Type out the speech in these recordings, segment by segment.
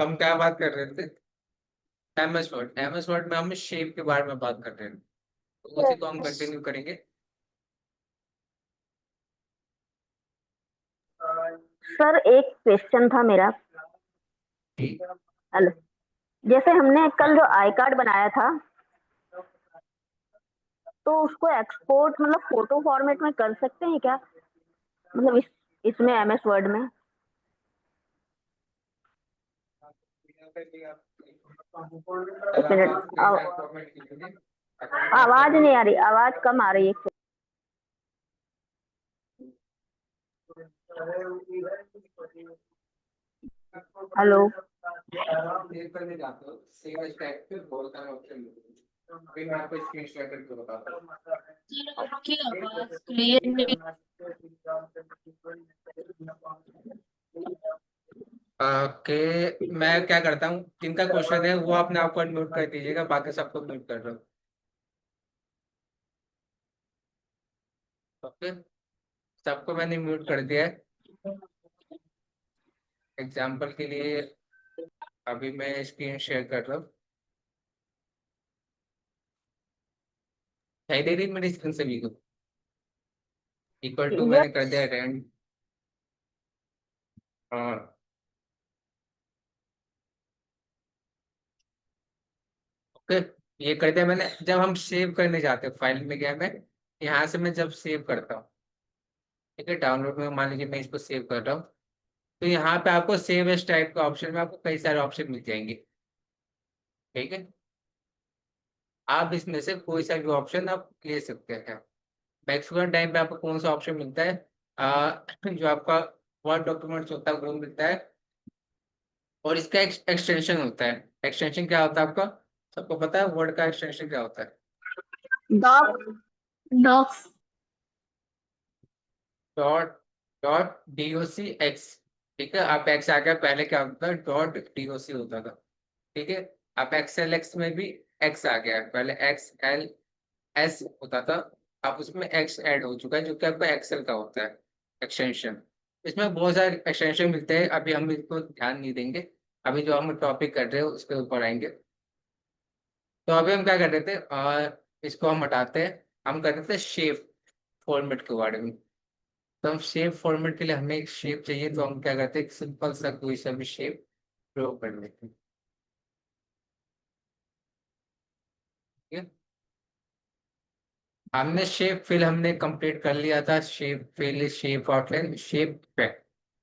हम क्या बात कर रहे थे? एमएस वर्ड में हम शेप के बारे में बात कर रहे हैं, तो उसी को हम कंटिन्यू करेंगे। सर एक क्वेश्चन था मेरा। ठीक। हेलो। जैसे हमने कल जो आई कार्ड बनाया था, तो उसको एक्सपोर्ट मतलब फोटो फॉर्मेट में कर सकते हैं क्या? मतलब इसमें एमएस वर्ड में। कल एक आप मिनट, आपको कैसा फॉर्मेट कीजिए, अकाउंट आपका आवाज भी। नहीं आ रही, आवाज कम आ रही है। हेलो। सेव करने जाते हो, सेव एज टाइप पे बहुत सारे ऑप्शन मिलते हैं। अभी मैं आपको स्क्रीन शेयर करके बताता हूँ। सर आपकी आवाज क्लियर नहीं। ओके, मैं क्या करता हूँ, जिनका क्वेश्चन है वो अपने आप को अनम्यूट कर दीजिएगा, बाकी सबको म्यूट कर दो। ओके, सबको मैंने म्यूट कर दिया है। एग्जाम्पल के लिए अभी मैं स्क्रीन शेयर कर रहा हूँ। दिखाई दे रही है मेरी स्क्रीन से भी को? इक्वल टू मैंने कर यस। दिया रेंट। ओके, ये कर दिया मैंने। जब हम सेव करने जाते हैं, फाइल में गया मैं, यहाँ से मैं जब सेव करता हूँ, ठीक है, डाउनलोड में मान लीजिए मैं इसको सेव कर रहा हूँ, तो यहाँ पे आपको सेव एज टाइप का ऑप्शन में आपको कई सारे ऑप्शन मिल जाएंगे। ठीक है, आप इसमें से कोई सा भी ऑप्शन आप ले सकते हैं। मैक्सिमम टाइम पे आपको कौन सा ऑप्शन मिलता है? जो आपका वर्ड डॉक्यूमेंट्स होता है वो मिलता है, और इसका एक्सटेंशन होता है। एक्सटेंशन क्या होता है आपका? सबको पता है वर्ड का एक्सटेंशन क्या होता है? Doc docs. Dot dot DOCX। ठीक है, आप एक्स आ गया, पहले क्या होता था? .DOC होता था। ठीक है, आप XLX में भी एक्स आ गया है, पहले XLS होता था, अब उसमें एक्स ऐड हो चुका है, जो कि आपका एक्सेल का होता है एक्सटेंशन। इसमें बहुत सारे एक्सटेंशन मिलते हैं, अभी हम इसको ध्यान नहीं देंगे। अभी जो हम टॉपिक कर रहे हैं उसके ऊपर आएंगे। तो अभी हम क्या कर रहे थे, इसको हम हटाते हैं। हम कर रहे थे शेप फॉर्मेट के बारे में। तो हम शेप फॉर्मेट के लिए हमें एक शेप चाहिए, तो हम क्या करते हैं, एक सिंपल सा कोई सा भी शेप ड्रॉ कर लेते हैं। ठीक है, हमने शेप फिल हमने कंप्लीट कर लिया था। Shape fill, shape outline, shape पे।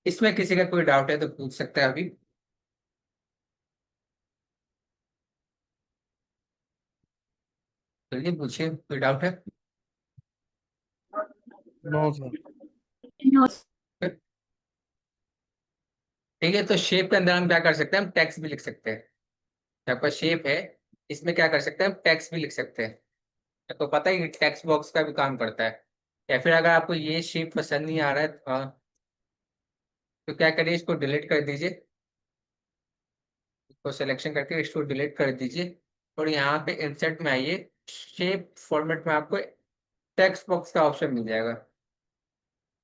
इसमें किसी का कोई डाउट है तो पूछ सकता है अभी। जल्दी पूछिए, कोई डाउट है? No sir. नो। ठीक है, तो शेप के अंदर हम क्या कर सकते हैं, हम टेक्स्ट भी लिख सकते हैं। जो आपका शेप है, इसमें क्या कर सकते हैं, हम टेक्स्ट भी लिख सकते हैं। तो पता है, टेक्स्ट बॉक्स का भी काम करता है। या फिर अगर आपको ये शेप पसंद नहीं आ रहा है, तो क्या करिए, इसको डिलीट कर दीजिए। इसको सिलेक्शन करके इसको डिलीट कर दीजिए, और यहाँ पे इंसर्ट में आइए। शेप फॉर्मेट में आपको टेक्स्ट बॉक्स का ऑप्शन मिल जाएगा।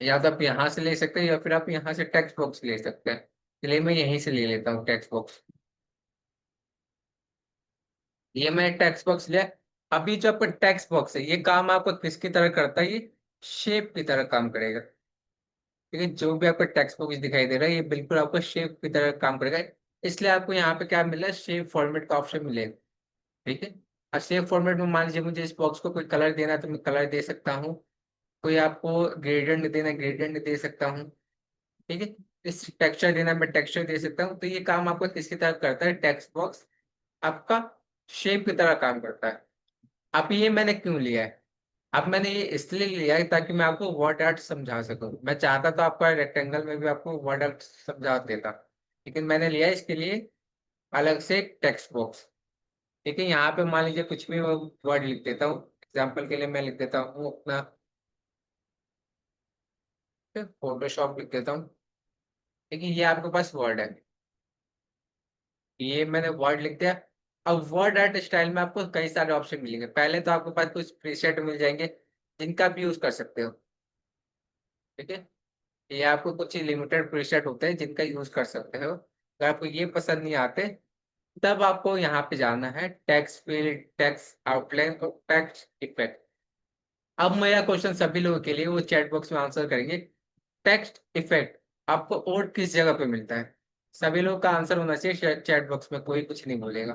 या तो आप यहाँ से ले सकते हैं, या फिर आप यहाँ से टेक्स्ट बॉक्स ले सकते हैं। चलिए मैं यहीं से ले लेता हूँ टेक्स्ट बॉक्स। ये मैं टेक्स्ट बॉक्स लिया। अभी जो आपका टेक्स्ट बॉक्स है, ये काम आपको किसकी तरह करता है? ये शेप की तरह काम करेगा। ठीक है, जो भी आपका टेक्स्ट बॉक्स दिखाई दे रहा है, ये बिल्कुल आपको शेप की तरह काम करेगा। इसलिए आपको यहाँ पे क्या मिला है, शेप फॉर्मेट का ऑप्शन मिलेगा। ठीक है, और शेप फॉर्मेट में मान लीजिए मुझे इस बॉक्स को कोई कलर देना है, तो मैं कलर दे सकता हूँ। कोई आपको ग्रेडियंट देना है, ग्रेडियंट दे सकता हूँ। ठीक है, इस टेक्सचर देना है, मैं टेक्सचर दे सकता हूँ। तो ये काम आपको किसकी तरह करता है? टेक्स्ट बॉक्स आपका शेप की तरह काम करता है। अब ये मैंने क्यों लिया है? अब मैंने ये इसलिए लिया है ताकि मैं आपको वर्ड आर्ट समझा सकूं। मैं चाहता तो आपका रेक्टेंगल में भी आपको वर्ड आर्ट समझा देता, लेकिन मैंने लिया है इसके लिए अलग से एक टेक्स्ट बॉक्स। ठीक है, यहाँ पे मान लीजिए कुछ भी वर्ड लिख देता हूँ। एग्जाम्पल के लिए मैं लिख देता हूँ अपना फोटोशॉप लिख देता हूँ। ठीक है, ये आपके पास वर्ड है, ये मैंने वर्ड लिख दिया। अब वर्ड आर्ट स्टाइल में आपको कई सारे ऑप्शन मिलेंगे। पहले तो आपके पास कुछ प्रीसेट मिल जाएंगे, जिनका भी यूज कर सकते हो। ठीक है, ये आपको कुछ लिमिटेड प्रीसेट होते हैं जिनका यूज कर सकते हो। अगर आपको ये पसंद नहीं आते तब आपको यहाँ पे जाना है टेक्स्ट फील्ड, टेक्स्ट आउटलाइन और टेक्स्ट इफेक्ट। अब मेरा क्वेश्चन सभी लोगों के लिए वो चैट बॉक्स में आंसर करेंगे। टेक्स्ट इफेक्ट आपको और किस जगह पे मिलता है? सभी लोग का आंसर होना चाहिए चैट बॉक्स में, कोई कुछ नहीं बोलेगा।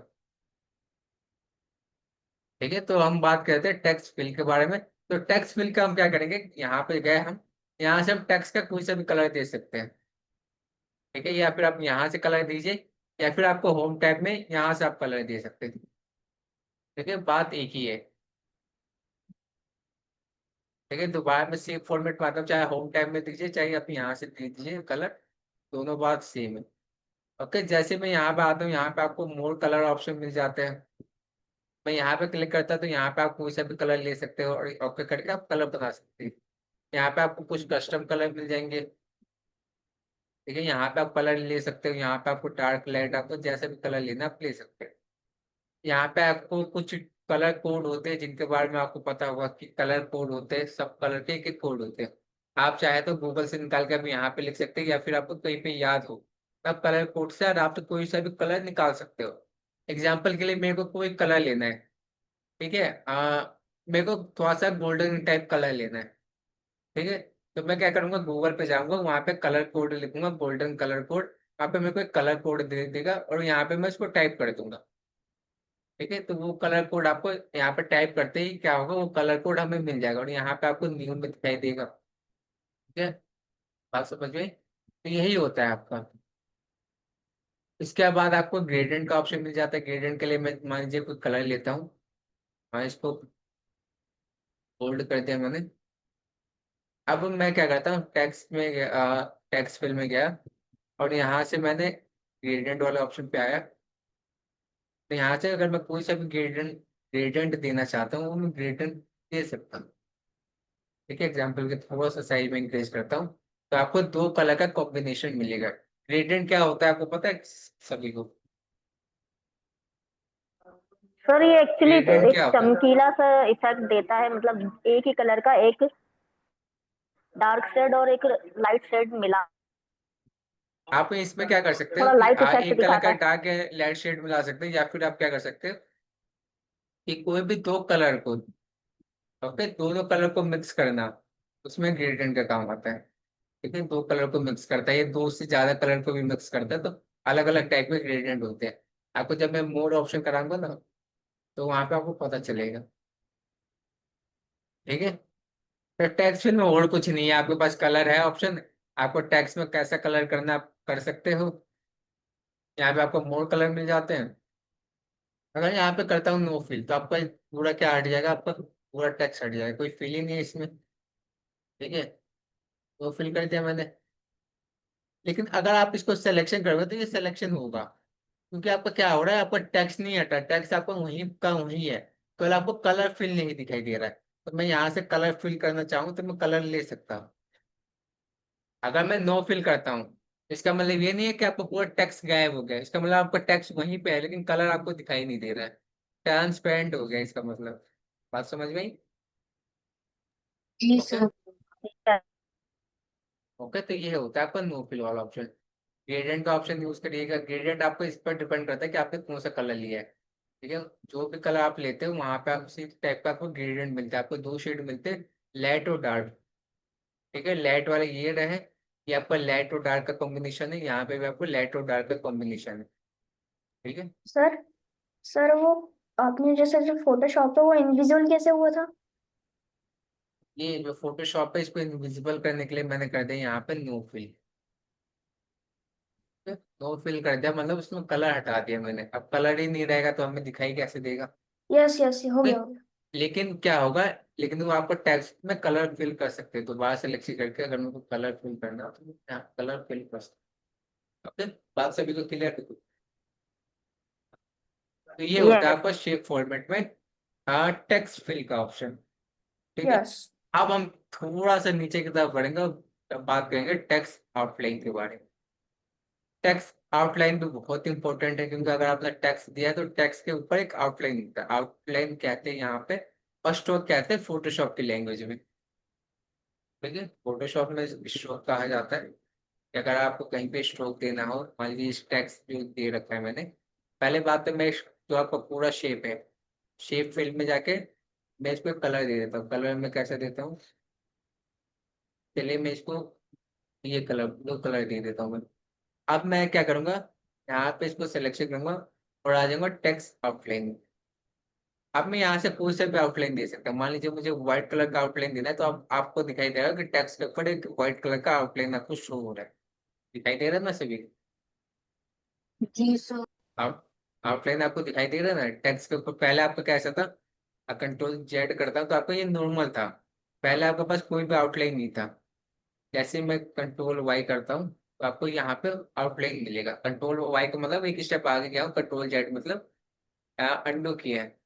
ठीक है, तो हम बात करते हैं टेक्स्ट फिल के बारे में। तो टेक्स्ट फिल का हम क्या करेंगे, यहाँ पे गए हम, यहाँ से हम टेक्स्ट का कोई सा भी कलर दे सकते हैं। ठीक है, या फिर आप यहाँ से कलर दीजिए, या फिर आपको होम टैब में यहाँ से आप कलर दे सकते हैं। ठीक है, बात एक ही है। ठीक है, दोबारा में सेम फॉर्मेट में आता हूँ, चाहे होम टैब में दीजिए चाहे आप यहाँ से दे दीजिए कलर, दोनों बात सेम है। ओके, जैसे मैं यहाँ पे आता हूँ, यहाँ पे आपको मोर कलर ऑप्शन मिल जाते हैं। मैं यहाँ पे क्लिक करता हूँ तो यहाँ पे आप कोई सा भी कलर ले सकते हो और ओके करके आप कलर बना सकते हैं। यहाँ पे आपको कुछ कस्टम कलर मिल जाएंगे। ठीक है, यहाँ पे आप कलर ले सकते हो, यहाँ पे आपको डार्क लाइट, आपको जैसा भी कलर लेना आप ले सकते हो। यहाँ पे आपको कुछ कलर कोड होते हैं जिनके बारे में आपको पता होगा कि कलर कोड होते हैं, सब कलर के एक कोड होते हैं। आप चाहे तो गूगल से निकाल के भी यहाँ पे लिख सकते हैं, या फिर आपको कहीं पे याद हो तब कलर कोड से आप तो कोई सा भी कलर निकाल सकते हो। एग्जाम्पल के लिए मेरे को कोई कलर लेना है। ठीक है, मेरे को थोड़ा सा गोल्डन टाइप कलर लेना है। ठीक है, तो मैं क्या करूंगा, गूगल पे जाऊंगा, वहां पे कलर कोड लिखूंगा, गोल्डन कलर कोड। वहां पे मेरे को एक कलर कोड दे देगा और यहाँ पे मैं इसको टाइप कर दूंगा। ठीक है, तो वो कलर कोड आपको यहाँ पे टाइप करते ही क्या होगा, वो कलर कोड हमें मिल जाएगा और यहाँ पे आपको न्यू में दिखाई देगा। ठीक है, बात समझ में? तो यही होता है आपका। इसके बाद आपको ग्रेडियंट का ऑप्शन मिल जाता है। ग्रेडियंट के लिए मैं मान लीजिए कोई कलर लेता हूँ, हाँ इसको बोल्ड कर दिया मैंने। अब मैं क्या करता हूँ, टेक्स्ट में टेक्स्ट फिल में गया और यहाँ से मैंने ग्रेडियंट वाले ऑप्शन पे आया। तो यहाँ से अगर मैं कोई सा भी ग्रेडियंट ग्रेडियंट देना चाहता हूँ वो मैं ग्रेडियंट दे सकता हूँ। ठीक है, एग्जाम्पल के थोड़ा सा साइज में इंक्रीज करता हूँ तो आपको दो कलर का कॉम्बिनेशन मिलेगा। ग्रेडियंट क्या होता है आपको पता है सभी को? सर ये एक्चुअली ग्रेडियंट एक क्या होता है? चमकीला सा इफेक्ट देता है, मतलब एक ही कलर का एक डार्क शेड और एक लाइट शेड मिला, आप इसमें क्या कर सकते हो थोड़ा कि लाइट इफेक्ट एक कलर दिखाता का है। डार्क लाइट शेड मिला सकते हैं, या फिर आप क्या कर सकते हो कि कोई भी दो कलर को, ओके, दोनों कलर को मिक्स करना, उसमें ग्रेडियंट का काम आता है। ठीक है, दो कलर को मिक्स करता है, ये दो से ज्यादा कलर को भी मिक्स करता है, तो अलग अलग टाइप के ग्रेडियंट होते हैं। आपको जब मैं मोड ऑप्शन कराऊंगा ना तो वहां पे आपको पता चलेगा। ठीक है, तो टेक्स्ट फिल में और कुछ नहीं है, आपके पास कलर है ऑप्शन, आपको टेक्स्ट में कैसा कलर करना आप कर सकते हो। यहाँ पे आपको मोर कलर मिल जाते हैं। अगर यहाँ पे करता हूँ नो फिल तो आपका पूरा क्या हट जाएगा, आपका पूरा टेक्स्ट हट जाएगा, कोई फिल ही नहीं है इसमें। ठीक है, नो फिल कर दिया मैंने। लेकिन अगर आप इसको सिलेक्शन करोगे तो ये सिलेक्शन होगा, क्योंकि आपका क्या हो रहा है, आपका टेक्स्ट नहीं हटा, टेक्स्ट आपका वहीं का वहीं है। केवल आपको कलर फिल नहीं दिखाई दे रहा है। तो मैं यहाँ से कलर फिल करना चाहूँ तो मैं कलर ले सकता हूँ। अगर मैं नो फिल करता हूँ इसका मतलब ये नहीं है कि आपका पूरा टेक्स्ट गायब हो गया, इसका मतलब आपका टेक्स्ट वहीं पे है लेकिन कलर आपको दिखाई नहीं दे रहा है। ट्रांसपेरेंट हो गया इसका मतलब। बात समझ में आई? जी ओके। सर। ओके, तो ये होता है आपका नो फिल वाला ऑप्शन। ग्रेडियंट का ऑप्शन यूज करिएगा। ग्रेडियंट आपको इस पर डिपेंड करता है कि आपने कौन सा कलर लिया है। ठीक है, जो भी कलर आप लेते हो वहां पे आप उसी टाइप का आपको ग्रेडियंट मिलता है। आपको दो शेड मिलते हैं, लाइट और डार्क। ठीक है, लाइट वाले ये रहे, ये आपका लाइट और डार्क का कॉम्बिनेशन है, यहाँ पे भी आपको लाइट और डार्क का कॉम्बिनेशन है। ठीक है, सर सर वो आपने जैसे जो फोटोशॉप है वो इनविजिबल कैसे हुआ था? ये जो फोटोशॉप है इसको इनविजिबल करने के लिए मैंने कर दिया यहाँ पे नो फिल। नो फिल कर दिया मतलब उसमें कलर हटा दिया मैंने, अब कलर ही नहीं रहेगा तो हमें दिखाई कैसे देगा? यस यस, हो गया ठीक? हो गया। लेकिन क्या होगा, लेकिन वो आपको टेक्स्ट में कलर फिल कर सकते हैं, तो बाहर से लेक्सी करके अगर मेरे को कलर फिल करना हो तो मैं यहाँ कलर फिल कर सकते हैं। ओके, बात सभी को क्लियर है? तो ये होता है यस आपका शेप फॉर्मेट में टेक्स्ट फिल का ऑप्शन। ठीक है, यस। अब हम थोड़ा सा नीचे की तरफ बढ़ेंगे और तब बात करेंगे टेक्स्ट आउटलाइन के बारे में। टेक्स्ट आउटलाइन भी बहुत इंपॉर्टेंट है, क्योंकि अगर आपने टेक्स्ट दिया है तो टेक्स्ट के ऊपर एक आउटलाइन होता है। आउटलाइन कहते हैं यहाँ पे, और स्ट्रोक कहते हैं फोटोशॉप की लैंग्वेज में। ठीक है, फोटोशॉप में स्ट्रोक कहा जाता है। कि अगर आपको कहीं पे स्ट्रोक देना हो, मान लीजिए इस टेक्स्ट जो दे रखा है मैंने, पहले बात तो मैं जो आपका पूरा शेप है, शेप फील्ड में जाके मैं इसको कलर दे देता हूँ। कलर में कैसे देता हूँ, चलिए मैं इसको ये कलर ब्लू कलर दे देता हूँ मैं। अब मैं क्या करूंगा, यहाँ पे इसको सिलेक्शन करूंगा और आ जाऊंगा टेक्स्ट आउटलाइन। अब मैं यहाँ से कोई से भी आउटलाइन दे सकता हूँ। मान लीजिए मुझे व्हाइट कलर का आउटलाइन देना है, तो अब आपको दिखाई दे रहा है कि टेक्स्ट के ऊपर एक व्हाइट कलर का आउटलाइन आपको शो हो रहा है, दिखाई दे रहा है ना सभी? जी सर। आउट आउटलाइन आपको दिखाई दे रहा है ना टेक्स्ट के ऊपर? पहले आपका कैसा था, कंट्रोल जेड करता हूँ तो आपको ये नॉर्मल था, पहले आपके पास कोई भी आउटलाइन नहीं था। जैसे मैं कंट्रोल वाई करता हूँ तो आपको यहाँ पे आउटलाइन मिलेगा। कंट्रोल वाई का मतलब एक स्टेप आगे गया हूँ, कंट्रोल जेड मतलब अंडू किया है,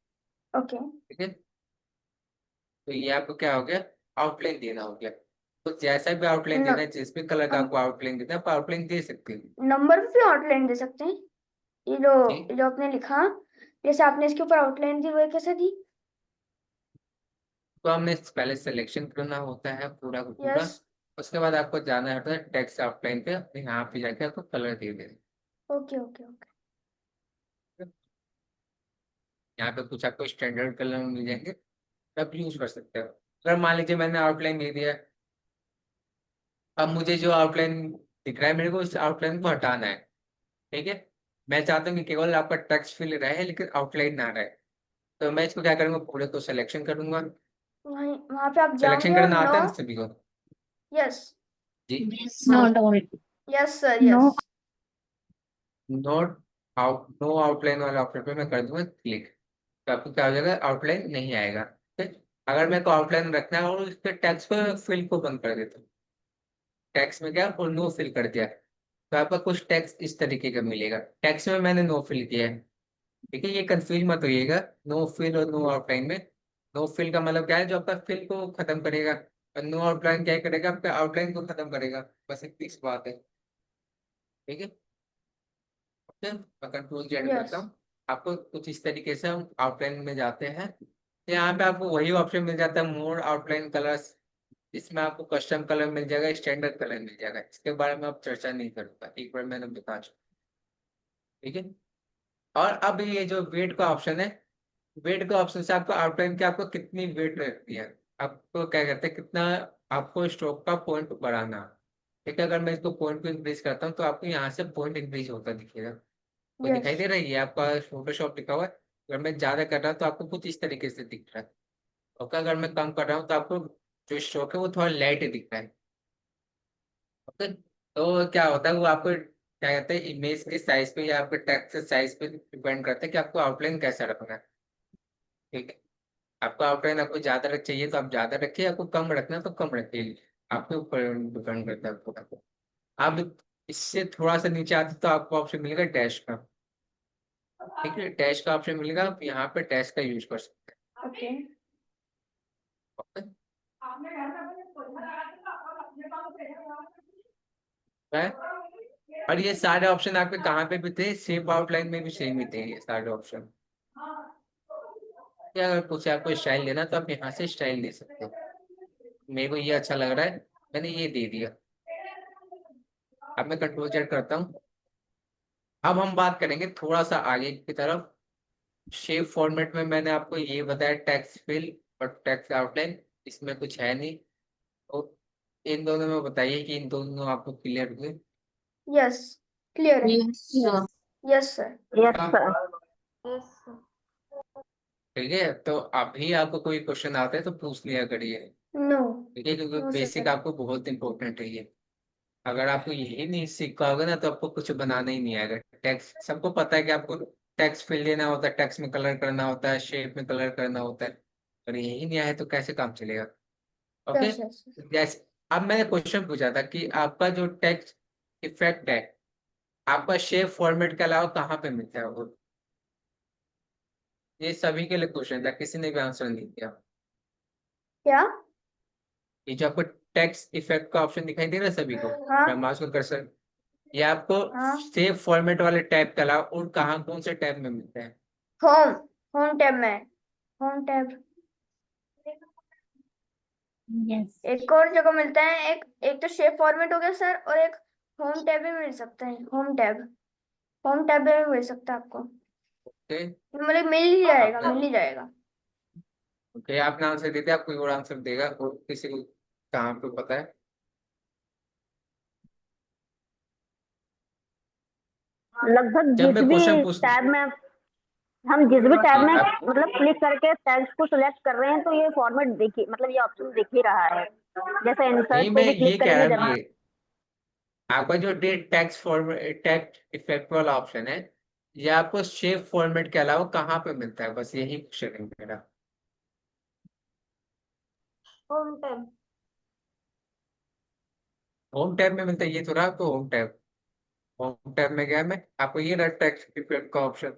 ओके। ठीक है? तो ये आपको क्या हो गया, आउटलाइन देना हो गया। तो जैसा भी आउटलाइन न, देना है, जिस भी कलर का आपको आउटलाइन देना है, आप आउटलाइन दे सकते हैं। नंबर पे भी आउटलाइन दे सकते हैं? ये जो जी, ये जो आपने लिखा, जैसे आपने इसके ऊपर आउटलाइन दी, वो कैसे दी? तो हमने पहले सिलेक्शन करना होता है पूरा का पूरा, यस। उसके बाद आपको जाना होता है टेक्स्ट आउटलाइन पे, यहाँ पे जाके आपको कलर दे देना ओके ओके ओके। है। यहाँ पे कुछ आपको स्टैंडर्ड कलर मिल जाएंगे, तो आप यूज कर सकते हो। अगर मान लीजिए मैंने आउटलाइन दे दिया, अब मुझे जो आउटलाइन दिख रहा है मेरे को उस आउटलाइन को हटाना है, ठीक है? मैं चाहता हूँ कि केवल आपका टेक्स्ट फिल रहे लेकिन आउटलाइन ना रहे। तो मैं इसको क्या करूंगा, पूरे को सिलेक्शन करूंगा। वहीं वहां पे आप सिलेक्शन जाओगे और करना नो। आता है ना सभी को? यस। जी, not all. Yes sir, no. Yes. Note out no outline वाला ऑप्शन पे मैं कर दूंगा क्लिक, तो आपको क्या हो जाएगा, आउटलाइन नहीं आएगा, ठीक है? अगर मेरे को आउटलाइन रखना है और उसके टेक्स्ट पर फिल को बंद कर देता हूँ, टेक्स्ट में क्या और नो फिल कर दिया, तो आपका कुछ टेक्स्ट इस तरीके का मिलेगा। टेक्स्ट में मैंने नो फिल किया है, ठीक है? ये कंफ्यूज मत होइएगा, नो फिल और नो आउटलाइन में। नो फिल का मतलब क्या है, जो आपका फिल को खत्म करेगा, और नो आउटलाइन क्या करेगा, आपका आउटलाइन को खत्म करेगा, बस इतनी सी बात है, ठीक है? ओके, मैं कंट्रोल जेड यस। करता हूँ। आपको कुछ इस तरीके से हम आउटलाइन में जाते हैं। यहाँ पे आपको वही ऑप्शन मिल जाता है, मोर आउटलाइन कलर्स। इसमें आपको कस्टम कलर मिल जाएगा, स्टैंडर्ड कलर मिल जाएगा, इसके बारे में आप चर्चा नहीं करूंगा, एक बार मैंने बता चुका, ठीक है? और अब ये जो वेट का ऑप्शन है, वेट का ऑप्शन से आपको आउटलाइन की आपको कितनी वेट रखती है, आपको क्या कहते हैं, कितना आपको स्ट्रोक का पॉइंट बढ़ाना, ठीक है? अगर मैं इसको पॉइंट को इंक्रीज करता हूँ तो आपको यहाँ से पॉइंट इंक्रीज होता दिखेगा, वो यस। दिखाई दे रहा है, ये आपका फोटोशॉप लिखा हुआ है। अगर मैं ज्यादा कर रहा हूँ तो आपको कुछ इस तरीके से दिख रहा है, ओके? अगर मैं कम कर रहा हूँ तो आपको जो स्ट्रोक है वो थोड़ा लाइट दिख रहा है, ओके? तो क्या होता है, वो आपको क्या कहते हैं, इमेज के साइज पे या आपके टेक्स्ट के साइज पे डिपेंड करता है कि आपको आउटलाइन कैसा रखना है, ठीक है? आपको आउटलाइन आपको ज्यादा रख चाहिए तो आप ज्यादा रखिए, आपको कम रखना है तो कम रखिए, आपके ऊपर डिपेंड करता है पूरा। आप इससे थोड़ा सा नीचे आते तो आपको ऑप्शन मिलेगा डैश का, ठीक है? डैश का ऑप्शन मिलेगा, आप यहाँ पे डैश का यूज कर सकते ओके। हैं, ओके? और ये सारे ऑप्शन आपके कहाँ पे भी थे, शेप आउटलाइन में भी सेम ही थे ये सारे ऑप्शन। या अगर कुछ आपको स्टाइल लेना तो आप यहाँ से स्टाइल दे सकते हो। मेरे को ये अच्छा लग रहा है, मैंने ये दे दिया। अब मैं कंट्रोल जेड करता हूँ। अब हम बात करेंगे थोड़ा सा आगे की तरफ। शेप फॉर्मेट में मैंने आपको ये बताया, टेक्स्ट फिल और टेक्स्ट आउटलाइन, इसमें कुछ है नहीं। तो इन दोनों में बताइए कि इन दोनों आपको क्लियर हुए? यस, क्लियर है। Yes sir. Yes sir. Yes sir. ठीक है, तो अभी आपको कोई क्वेश्चन आता है तो पूछ लिया करिए, नो। ठीक है? क्योंकि नो बेसिक सर। आपको बहुत इंपॉर्टेंट है ये। अगर आपको यही नहीं सीखा होगा ना तो आपको कुछ बनाना ही नहीं आएगा। टेक्स्ट सबको पता है कि आपको टेक्स्ट फिल लेना होता है, टेक्स्ट में कलर करना होता है, शेप में कलर करना होता है, और यही नहीं आया तो कैसे काम चलेगा? Okay, yes yes. जैसे अब मैंने क्वेश्चन पूछा था कि आपका जो टेक्स्ट इफेक्ट है, आपका शेप फॉर्मेट के अलावा कहाँ पे मिलता है वो? ये सभी के लिए क्वेश्चन था, किसी ने भी आंसर नहीं दिया। क्या? ये जो आपको टेक्स्ट इफेक्ट का ऑप्शन दिखाई दे रहा है सभी को, हाँ मैं माउस को कर्सर, ये आपको हाँ। सेव फॉर्मेट वाले टैब के अलावा और कहाँ कौन से टैब में मिलते हैं? होम। होम टैब में। Home tab. यस। एक और जगह मिलता है, एक एक तो शेप फॉर्मेट हो गया सर, और एक होम टैब में मिल सकता है, होम टैब में मिल सकता है आपको, ओके मतलब मिल ही जाएगा, आपने मिल ही जाएगा। ओके आपने आंसर दे दिया, आप कोई और आंसर देगा और किसी को कहाँ पे पता है? लगभग जब जिस मैं भी क्वेश्चन पूछ टैब में हम जिस भी टैब जी में आप मतलब क्लिक करके टैग्स को सिलेक्ट कर रहे हैं तो ये फॉर्मेट देखिए, मतलब ये ऑप्शन दिख ही रहा है। जैसे नहीं, इंसर्ट पे मैं भी ये क्लिक कह रहा करेंगे हूँ, जब ये आपका जो टैक्स फॉर्मेट टैक्स इफेक्ट वाला ऑप्शन है, ये आपको शेप फॉर्मेट के अलावा कहाँ पे मिलता है, बस यही क्वेश्चन है मेरा। Home tab. होम टैब में मिलता है, ये थोड़ा आपको होम टैब में गया मैं, आपको ये रहा टैक्स इफेक्ट का ऑप्शन,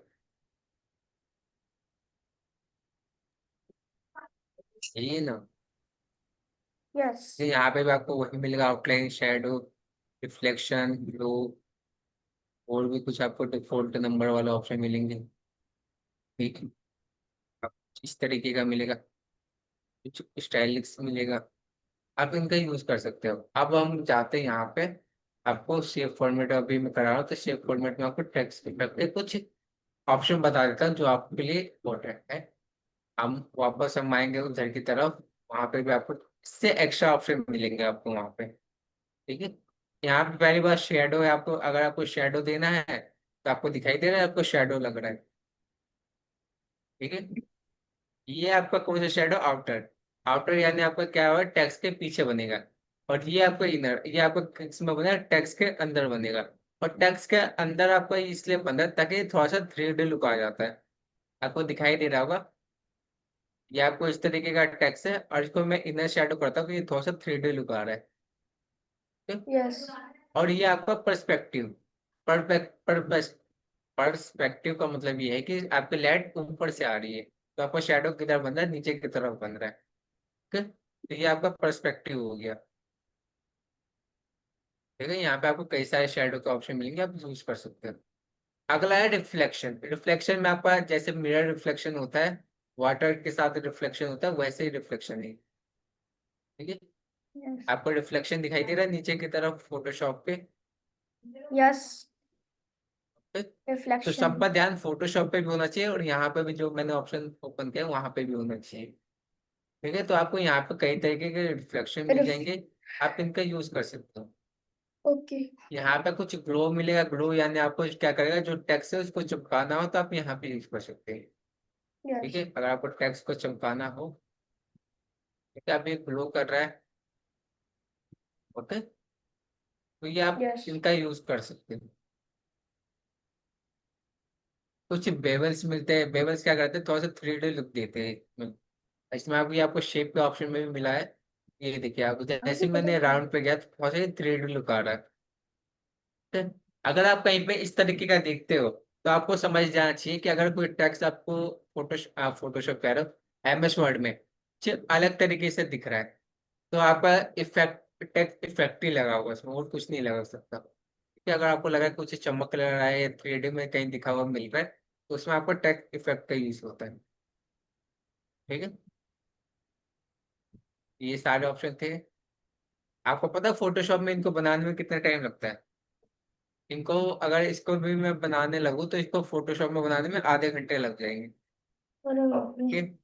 ये ना। यस। ये यहाँ पे भी आपको वही मिलेगा, आउटलाइन, शैडो, रिफ्लेक्शन, ग्लो, और भी कुछ आपको डिफॉल्ट नंबर वाला ऑप्शन मिलेंगे। ठीक है, आप इस तरीके का मिलेगा, कुछ स्टाइलिश मिलेगा, आप इनका यूज कर सकते हो। अब हम जाते हैं यहाँ पे, आपको शेप फॉर्मेट अभी मैं करा रहा हूँ, तो शेप फॉर्मेट में आपको टेक्स्ट पे कुछ ऑप्शन बता देता हूँ जो आपके लिए इम्पोर्टेंट है। हम आएंगे उधर की तरफ, वहां पे भी आपको इससे एक्स्ट्रा ऑप्शन मिलेंगे आपको वहां पे। ठीक है, यहाँ पे पहली बात शेडो है, आपको अगर आपको शेडो देना है तो आपको दिखाई दे रहा है, आपको शेडो लग रहा है। ठीक है, ये आपका कौन सा शेडो, आउटर, आउटर यानी आपका क्या होगा, टेक्स्ट के पीछे बनेगा। और ये आपका इनर, ये आपका किसमें बनेगा, टेक्स्ट के अंदर बनेगा। और टेक्स्ट के अंदर आपका इसलिए बन रहा है ताकि थोड़ा सा 3D लुक आ जाता है, आपको दिखाई दे रहा होगा। ये आपको इस तरीके का टेक्स्ट है और इसको मैं इनर शेडो करता हूँ तो ये थोड़ा सा 3D लुक आ रहा है। ठीक? यस। और ये आपका पर्सपेक्टिव, पर्सपेक्टिव का मतलब ये है कि आपकी लाइट ऊपर से आ रही है, तो आपका शेडो किधर बन रहा है, नीचे की तरफ बन रहा है। ठीक है, तो ये आपका पर्सपेक्टिव हो गया। ठीक है, यहाँ पे आपको कई सारे शेडो के ऑप्शन मिलेंगे, आप यूज कर सकते हो। अगला है रिफ्लेक्शन, रिफ्लेक्शन में आपका जैसे मिरर रिफ्लेक्शन होता है, वाटर के साथ रिफ्लेक्शन होता है, वैसे ही रिफ्लेक्शन है। ठीक है, यस। आपको रिफ्लेक्शन दिखाई दे रहा है नीचे की तरफ फोटोशॉप पे। यस। ठीक? तो रिफ्लेक्शन। सबका ध्यान फोटोशॉप पे भी होना चाहिए और यहाँ पे भी जो मैंने ऑप्शन ओपन किया वहां पे भी होना चाहिए। ठीक है, तो आपको यहाँ पे कई तरीके के रिफ्लेक्शन मिल रिफ जाएंगे, आप इनका यूज कर सकते हो। ओके। यहाँ पे कुछ ग्लो मिलेगा, ग्लो यानी आपको क्या करेगा, जो टेक्स्ट है उसको चिपकाना हो तो आप यहाँ पे यूज कर सकते हैं। ठीक यस। है, अगर आपको टेक्स्ट को चिपकाना हो, ठीक है, अभी ग्लो कर रहा है, ओके, तो ये आप यस। इनका यूज कर सकते हैं। कुछ बेवल्स मिलते हैं, बेवल्स क्या करते हैं, थोड़ा सा 3D लुक देते हैं। इसमें आपको शेप के ऑप्शन में भी मिला है, ये देखिए, आप जैसे ही मैंने राउंड पे गया तो थोड़ा सा 3D लुक आ रहा है। ठीक है? अगर आप कहीं पे इस तरीके का देखते हो तो आपको समझ जाना चाहिए कि अगर कोई टेक्स्ट आपको फोटोशॉप कह रहे हो, MS वर्ड में सिर्फ अलग तरीके से दिख रहा है, तो आपका इफेक्ट टेक्स्ट इफेक्ट ही लगा होगा उसमें, और कुछ नहीं लगा सकता। कि अगर आपको लगा कुछ चमक लग रहा है या 3D में कहीं दिखा हुआ मिल रहा है, तो उसमें आपको टेक्स्ट इफेक्ट का यूज होता है। ठीक है, ये सारे ऑप्शन थे। आपको पता है फोटोशॉप में इनको बनाने में कितना टाइम लगता है? इनको अगर इसको भी मैं बनाने लगूँ तो इसको फोटोशॉप में बनाने में आधे घंटे लग जाएंगे। अरे बाप रे। ठीक,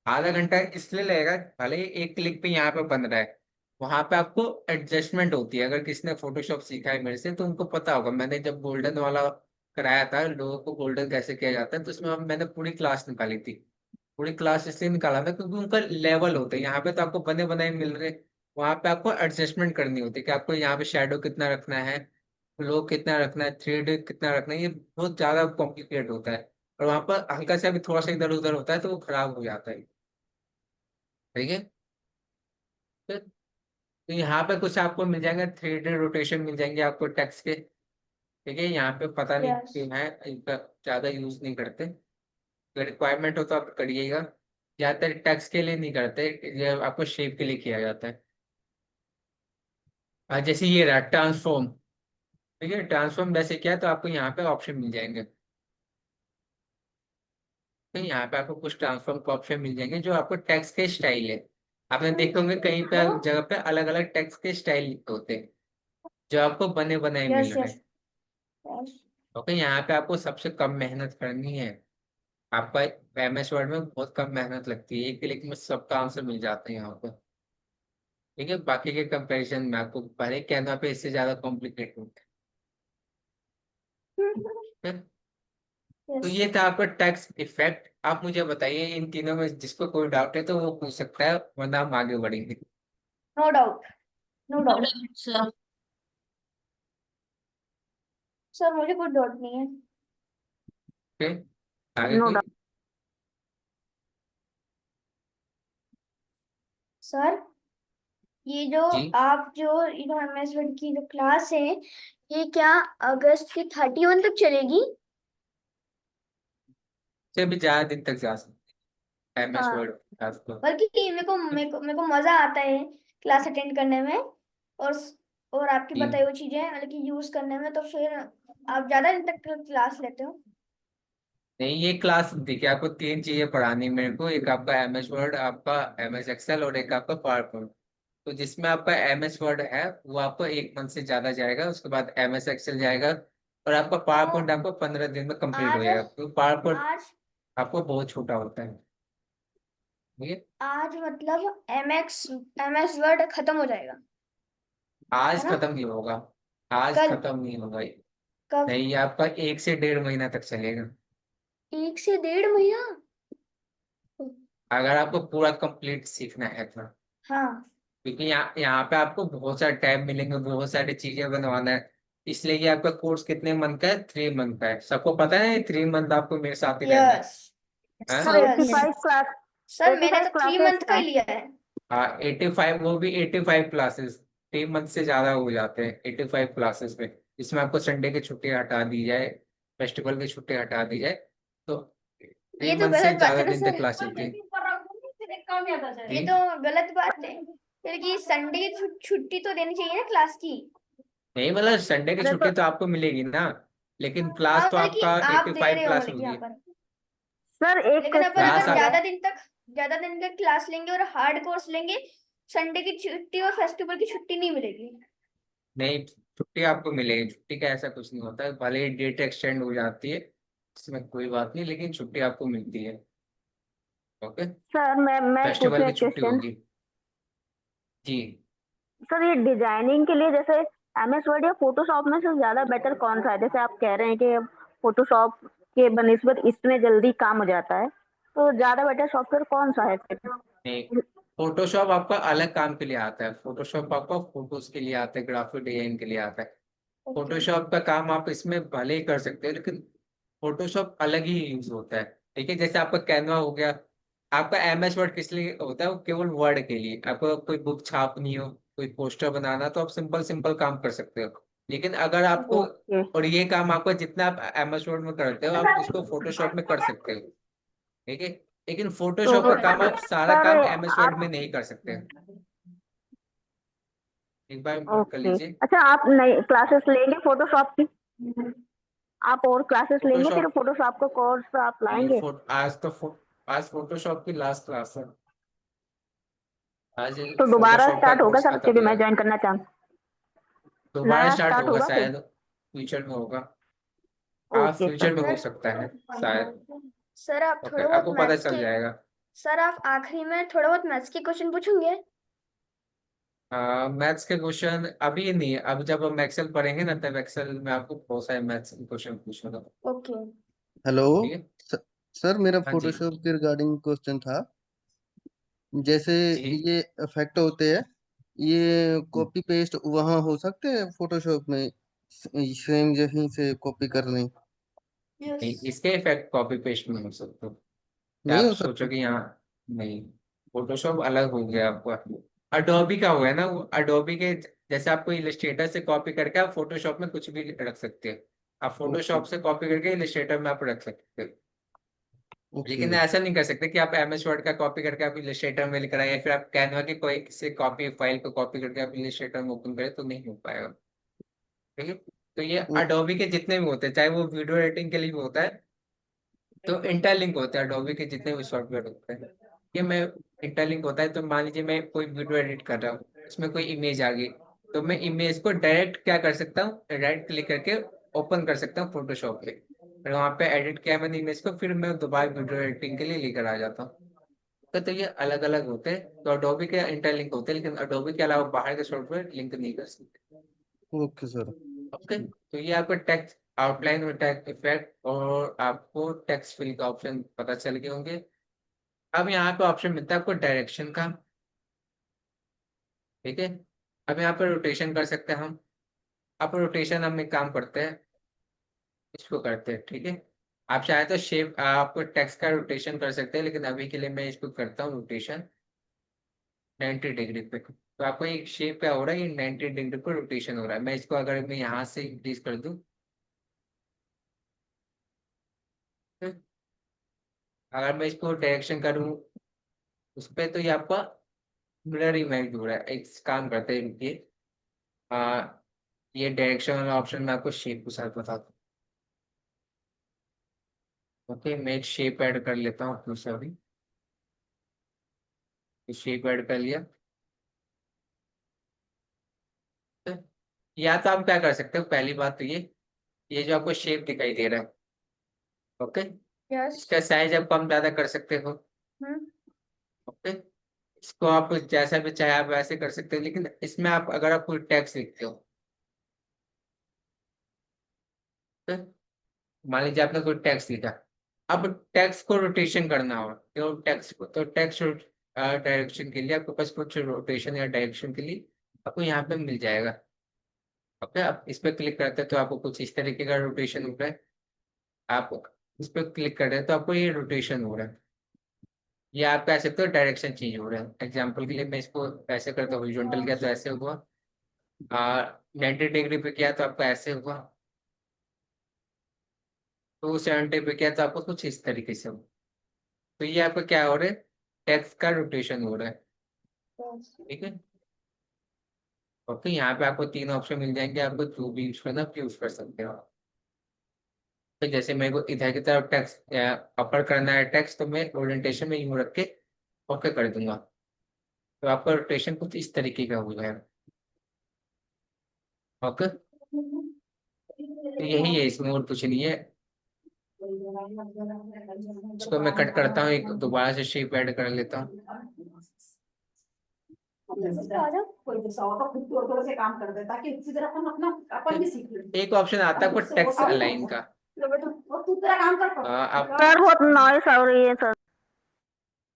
आधा घंटा इसलिए लगेगा, भले ही एक क्लिक पे यहाँ पे बन रहा है, वहां पे आपको एडजस्टमेंट होती है। अगर किसी ने फोटोशॉप सीखा है मेरे से तो उनको पता होगा, मैंने जब गोल्डन वाला कराया था लोगों को, गोल्डन कैसे किया जाता है, तो उसमें मैंने पूरी क्लास निकाली थी। पूरी क्लास इसलिए निकाला था क्योंकि उनका लेवल होता है, यहाँ पे तो आपको बने बनाए मिल रहे, वहां पे आपको एडजस्टमेंट करनी होती है कि आपको यहाँ पे शेडो कितना रखना है, ग्लो कितना रखना है, 3D कितना रखना है, ये बहुत ज्यादा कॉम्प्लिकेट होता है। और वहां पर हल्का सा भी थोड़ा सा इधर उधर होता है तो वो खराब हो जाता है। ठीक है, तो यहाँ पे कुछ आपको मिल जाएंगे, 3D रोटेशन मिल जाएंगे आपको टेक्स्ट के। ठीक है, यहाँ पे पता नहीं यस। क्यों है, इनका ज्यादा यूज नहीं करते, अगर रिक्वायरमेंट हो तो आप करिएगा। ज्यादातर टेक्स्ट के लिए नहीं करते, ये आपको शेप के लिए किया जाता है। जैसे ये रहा ट्रांसफॉर्म। ठीक है, ट्रांसफॉर्म वैसे क्या है, तो आपको यहाँ पे ऑप्शन मिल जाएंगे। तो यहाँ पे आपको कुछ ट्रांसफॉर्म के ऑप्शन मिल जाएंगे जो आपको टेक्स्ट के स्टाइल है। आपने देखे होंगे कहीं पे जगह पे अलग अलग टेक्स्ट के स्टाइल होते हैं। जो आपको बने बनाए मिल यस रहे यस हैं। यस। ओके, यहाँ पे आपको सबसे कम मेहनत करनी है। आपका एमएस वर्ड में बहुत कम मेहनत लगती है, एक क्लिक में सबका आंसर मिल जाता है यहाँ पर। ठीक है, बाकी के कंपैरिजन में आपको पहले कैनवा पे इससे ज्यादा कॉम्प्लिकेट होता है। तो यस। ये था आपका टैक्स इफेक्ट। आप मुझे बताइए इन तीनों में जिसको कोई डाउट है तो वो पूछ सकता है, वरना हम आगे बढ़ेंगे। No doubt, no no doubt. Doubt sir. Sir मुझे कोई डाउट नहीं है। ओके, आगे नो कोई। डाउट। सर ये जो जी, आप जो एमएस वर्ड की जो क्लास है, ये क्या अगस्त की 31 तक चलेगी? से भी ज्यादा दिन तक जा सकते हैं एमएस हाँ, वर्ड क्लास को। बल्कि मेरे को मजा आता है क्लास अटेंड करने में, और और आपकी जी, बताई हुई चीजें मतलब कि यूज करने में, तो फिर आप ज्यादा दिन तक क्लास लेते हो। नहीं, ये क्लास देखिए आपको तीन चीजें पढ़ानी है मेरे को। एक आपका एमएस वर्ड, आपका एमएस एक्सेल, और एक आपका पावर पॉइंट। तो जिसमें आपका एमएस वर्ड है वो आपको 1 मंथ से ज्यादा जाएगा, उसके बाद एमएस एक्सेल जाएगा, और आपका पावर तो पॉइंट आपको 15 दिन में कंप्लीट हो आज जाएगा, क्योंकि पावर पॉइंट आज आपको बहुत छोटा होता है। ठीक है, आज मतलब एमएस वर्ड खत्म हो जाएगा, है आज ना? खत्म नहीं होगा। आज कल? खत्म नहीं होगा ये। कब? नहीं, ये आपका 1 से 1.5 महीना तक चलेगा। 1 से 1.5 महीना? अगर आपको पूरा कंप्लीट सीखना है तो। हाँ। क्योंकि यहाँ यहाँ पे आपको बहुत सारे टैब मिलेंगे, बहुत सारी चीजें बनवाना है। इसलिए ये आपका कोर्स कितने मंथ का है? 3 मंथ का है। सबको पता है 3 मंथ आपको मेरे साथ ही रहना यस है। सर हाँ, यस। 85 क्लास, सर एटी मैंने फाइव तो 3 मंथ क्लासेस का हैं। ही लिया है। हाँ, 85, वो भी 85 क्लासेस। 3 मंथ से ज्यादा हो जाते हैं 85 क्लासेस में। इसमें आपको संडे की छुट्टी हटा दी जाए, फेस्टिवल की छुट्टी हटा दी जाए, तो थ्री ये तो मंथ से गलत बात ज्यादा है ना दिन तक सर। क्लास चलती है। ये जी, तो गलत बात है, फिर कि संडे की छुट्टी तो देनी चाहिए ना क्लास की। नहीं मतलब संडे की अरे तो छुट्टी तो आपको मिलेगी ना, लेकिन हाँ क्लास तो मतलब कि आपका आप दे 85 रहे हो क्लास मतलब कि यहाँ होगी। पर, सर एक लेकिन अपन क्वेश्चन क्लास अगर और है। ज्यादा दिन तक क्लास लेंगे और हार्ड कोर्स लेंगे, संडे की छुट्टी और फेस्टिवल की छुट्टी नहीं मिलेगी। नहीं, छुट्टी आपको मिलेगी। छुट्टी का ऐसा कुछ नहीं होता है, भले ही डेट एक्सटेंड हो जाती है, इसमें कोई बात नहीं, लेकिन छुट्टी आपको मिलती है। ओके, सर मैं पूछूं फेस्टिवल की एक छुट्टी क्वेश्चन? होगी। जी, सर ये डिजाइनिंग के लिए जैसे एमएस वर्ड या फोटोशॉप में से ज्यादा बेटर कौन सा है? जैसे आप कह रहे हैं कि फोटोशॉप के बनिस्बत इसमें जल्दी काम हो जाता है, तो ज्यादा बेटर सॉफ्टवेयर कौन सा है फिर? नहीं, फोटोशॉप आपका अलग काम के लिए आता है। फोटोशॉप आपका फोटोज के लिए आता है, ग्राफिक डिजाइन के लिए आता है। ओके। फोटोशॉप का काम आप इसमें भले ही कर सकते हो, लेकिन फोटोशॉप अलग ही यूज होता है। ठीक है, जैसे आपका कैनवा हो गया। आपका एमएस वर्ड किस लिए होता है? वो केवल वर्ड के लिए। आपको कोई बुक छापनी हो, कोई पोस्टर बनाना, तो आप सिंपल सिंपल काम कर सकते हो। लेकिन अगर आपको, ओके। और ये काम आपको जितना आप एमएस वर्ड में करते हो, आप इसको फोटोशॉप में कर सकते हो। ठीक है, लेकिन फोटोशॉप तो का काम आप सारा सर काम एमएस वर्ड में आप, नहीं कर सकते। एक बार नोट कर ओके, लीजिए। अच्छा आप नई क्लासेस लेंगे फोटोशॉप की? आप और क्लासेस लेंगे फिर फोटोशॉप, फोटोशॉप का कोर्स आप नहीं, लाएंगे? आज फोटोशॉप की लास्ट क्लास है। आज तो दोबारा फोटोशॉप का स्टार्ट होगा कोर्स सर, खत्म क्योंकि हो मैं जाएगा। ज्वाइन करना चाहूँ। दोबारा नया स्टार्ट स्टार्ट होगा होगा फिर? शायद, फ्यूचर में होगा। हाँ, ओके फ्यूचर सर। में हो सर सकता है शायद। सर आप ओके, थोड़ा बहुत आपको पता मैथ्स चल के जाएगा। सर आप आखिरी में थोड़ा बहुत मैथ्स के क्वेश्चन पूछेंगे? मैथ्स के क्वेश्चन अभी नहीं है, अब जब हम एक्सेल पढ़ेंगे ना, तब एक्सेल में आपको बहुत सारे मैथ्स के क्वेश्चन पूछूंगा। ओके। हेलो। ठीक है, स- सर मेरा हाँ जी। फोटोशॉप के रिगार्डिंग क्वेश्चन था। जैसे जी, ये इफेक्ट होते हैं, ये कॉपी पेस्ट वहाँ हो सकते हैं फोटोशॉप में? सेम यहीं से कॉपी कर लें? यस। नहीं, इसके इफेक्ट कॉपी पेस्ट में हो सकते हो। क्या नहीं आप हो सकते? सोचो कि यहाँ, नहीं, फोटोशॉप अलग हो गया आपका। अडोबी का हुआ है ना, वो अडोबी के जैसे आपको इलस्ट्रेटर से कॉपी करके आप फोटोशॉप में कुछ भी रख सकते हो। आप ओके फोटोशॉप से कॉपी करके इलस्ट्रेटर में आप रख सकते हो। ओके। लेकिन ऐसा नहीं कर सकते कि आप एमएस वर्ड का कॉपी करके आप इलस्ट्रेटर में लेकर आए, या फिर आप कैनवा की कोई से कॉपी फाइल को कॉपी करके आप इलस्ट्रेटर में ओपन करें, तो नहीं हो पाएगा। ठीक है, तो ये ओ- अडोबी के जितने भी होते हैं, चाहे वो वीडियो एडिटिंग के लिए भी होता है, तो इंटरलिंक होता है अडोबी के जितने भी सॉफ्टवेयर होते हैं। ये मैं, इंटरलिंक होता है, तो मान लीजिए मैं कोई वीडियो एडिट कर रहा हूँ, उसमें कोई इमेज आ गई, तो मैं इमेज को डायरेक्ट क्या कर सकता हूँ, राइट क्लिक करके ओपन कर सकता हूँ फोटोशॉप पे, और वहाँ पे एडिट किया मैंने इमेज को, फिर मैं दोबारा वीडियो एडिटिंग के लिए लेकर आ जाता हूँ। तो ये अलग अलग होते हैं, तो अडोबी के इंटरलिंक होते हैं, लेकिन अडोबी के अलावा बाहर के सॉफ्टवेयर लिंक नहीं कर सकते। Okay sir. ओके, तो ये आपको टेक्स्ट आउटलाइन और टेक्स्ट इफेक्ट और आपको टेक्स्ट फिल का ऑप्शन पता चल गए होंगे। अब यहाँ पे ऑप्शन मिलता है आपको डायरेक्शन का। ठीक है, अब यहाँ पे रोटेशन कर सकते हैं हम। अब रोटेशन हम एक काम करते हैं, इसको करते हैं। ठीक है, आप चाहे तो शेप आपको टेक्स्ट का रोटेशन कर सकते हैं, लेकिन अभी के लिए मैं इसको करता हूँ रोटेशन 90 डिग्री पे। तो आपको एक शेप क्या हो रहा है, ये 90 डिग्री पर रोटेशन हो रहा है। मैं इसको अगर मैं यहाँ से इंक्रीज कर दूँ, अगर मैं इसको डायरेक्शन करूँ उस पर, तो ये आपका ब्लर इमेज हो रहा है। एक काम करते हैं, रुकिए, ये डायरेक्शन वाला ऑप्शन मैं आपको शेप के साथ बताता हूँ। ओके, मैं एक शेप ऐड कर लेता हूँ अपने से अभी। शेप ऐड कर लिया। या तो आप क्या कर सकते हो, पहली बात तो ये जो आपको शेप दिखाई दे रहा है, ओके, यस। इसका साइज आप कम ज्यादा कर सकते हो। ओके, इसको आप जैसा भी चाहे आप वैसे कर सकते हो, लेकिन इसमें आप अगर आप कोई टेक्स्ट लिखते हो, तो मान लीजिए आपने कोई टेक्स्ट लिखा, अब टेक्स्ट को रोटेशन करना हो, तो टेक्स्ट को, तो टेक्स्ट डायरेक्शन के लिए आपके पास कुछ रोटेशन या डायरेक्शन के लिए आपको यहाँ पे मिल जाएगा। ओके, आप इस पर क्लिक करते हैं तो आपको कुछ इस तरीके का रोटेशन हो रहा है। आप इस पर क्लिक कर रहे हैं तो आपको ये रोटेशन हो रहा है। ये आप कह सकते हो डायरेक्शन चेंज हो रहा है। एग्जाम्पल के लिए मैं इसको ऐसे करता हूँ, हॉरिजॉन्टल किया तो ऐसे हुआ, 90 डिग्री पे किया तो आपका ऐसे हुआ, 270 पे किया तो आपको कुछ इस तरीके से हुआ। तो ये आपका क्या हो रहा है, टेक्स्ट का रोटेशन हो रहा है। ठीक है, ओके, यहाँ पे आपको 3 ऑप्शन मिल जाएंगे, आपको जो भी यूज करना आप यूज कर सकते हो। तो जैसे मेरे को इधर की तरफ टेक्स्ट अपर करना है टेक्स्ट, तो मैं ओरिएंटेशन में यूं रख के ओके कर दूंगा, तो आपका रोटेशन कुछ इस तरीके का हो जाएगा। ओके, तो यही है, इसमें और कुछ नहीं है। इसको मैं कट करता हूँ, एक दोबारा से शेप ऐड कर लेता हूँ। कोई दूसरा होगा खुद की और से काम कर दे ताकि उसी तरह हम अपना अपन भी सीख लें। एक ऑप्शन आता है आपको टेक्स्ट अलाइन का। और तू तेरा काम कर आप सर बहुत नॉइस हो रही है सर।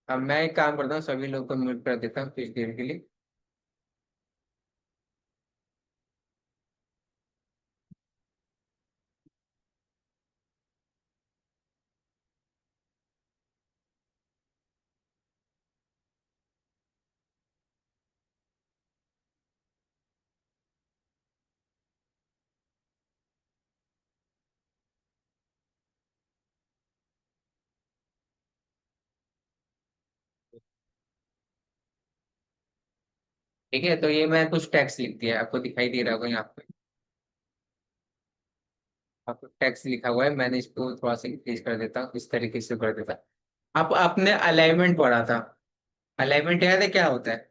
अब मैं एक काम करता हूँ, सभी लोग को म्यूट कर देता हूँ कुछ देर के लिए। ठीक है, तो ये मैं कुछ टेक्स्ट लिख दिया, आपको दिखाई दे रहा होगा यहाँ पे, आपको टेक्स्ट लिखा हुआ है। मैंने इसको थोड़ा सा इंक्रीज कर देता हूँ, इस तरीके से कर देता। आप आपने अलाइनमेंट पढ़ा था, अलाइनमेंट याद है क्या होता है?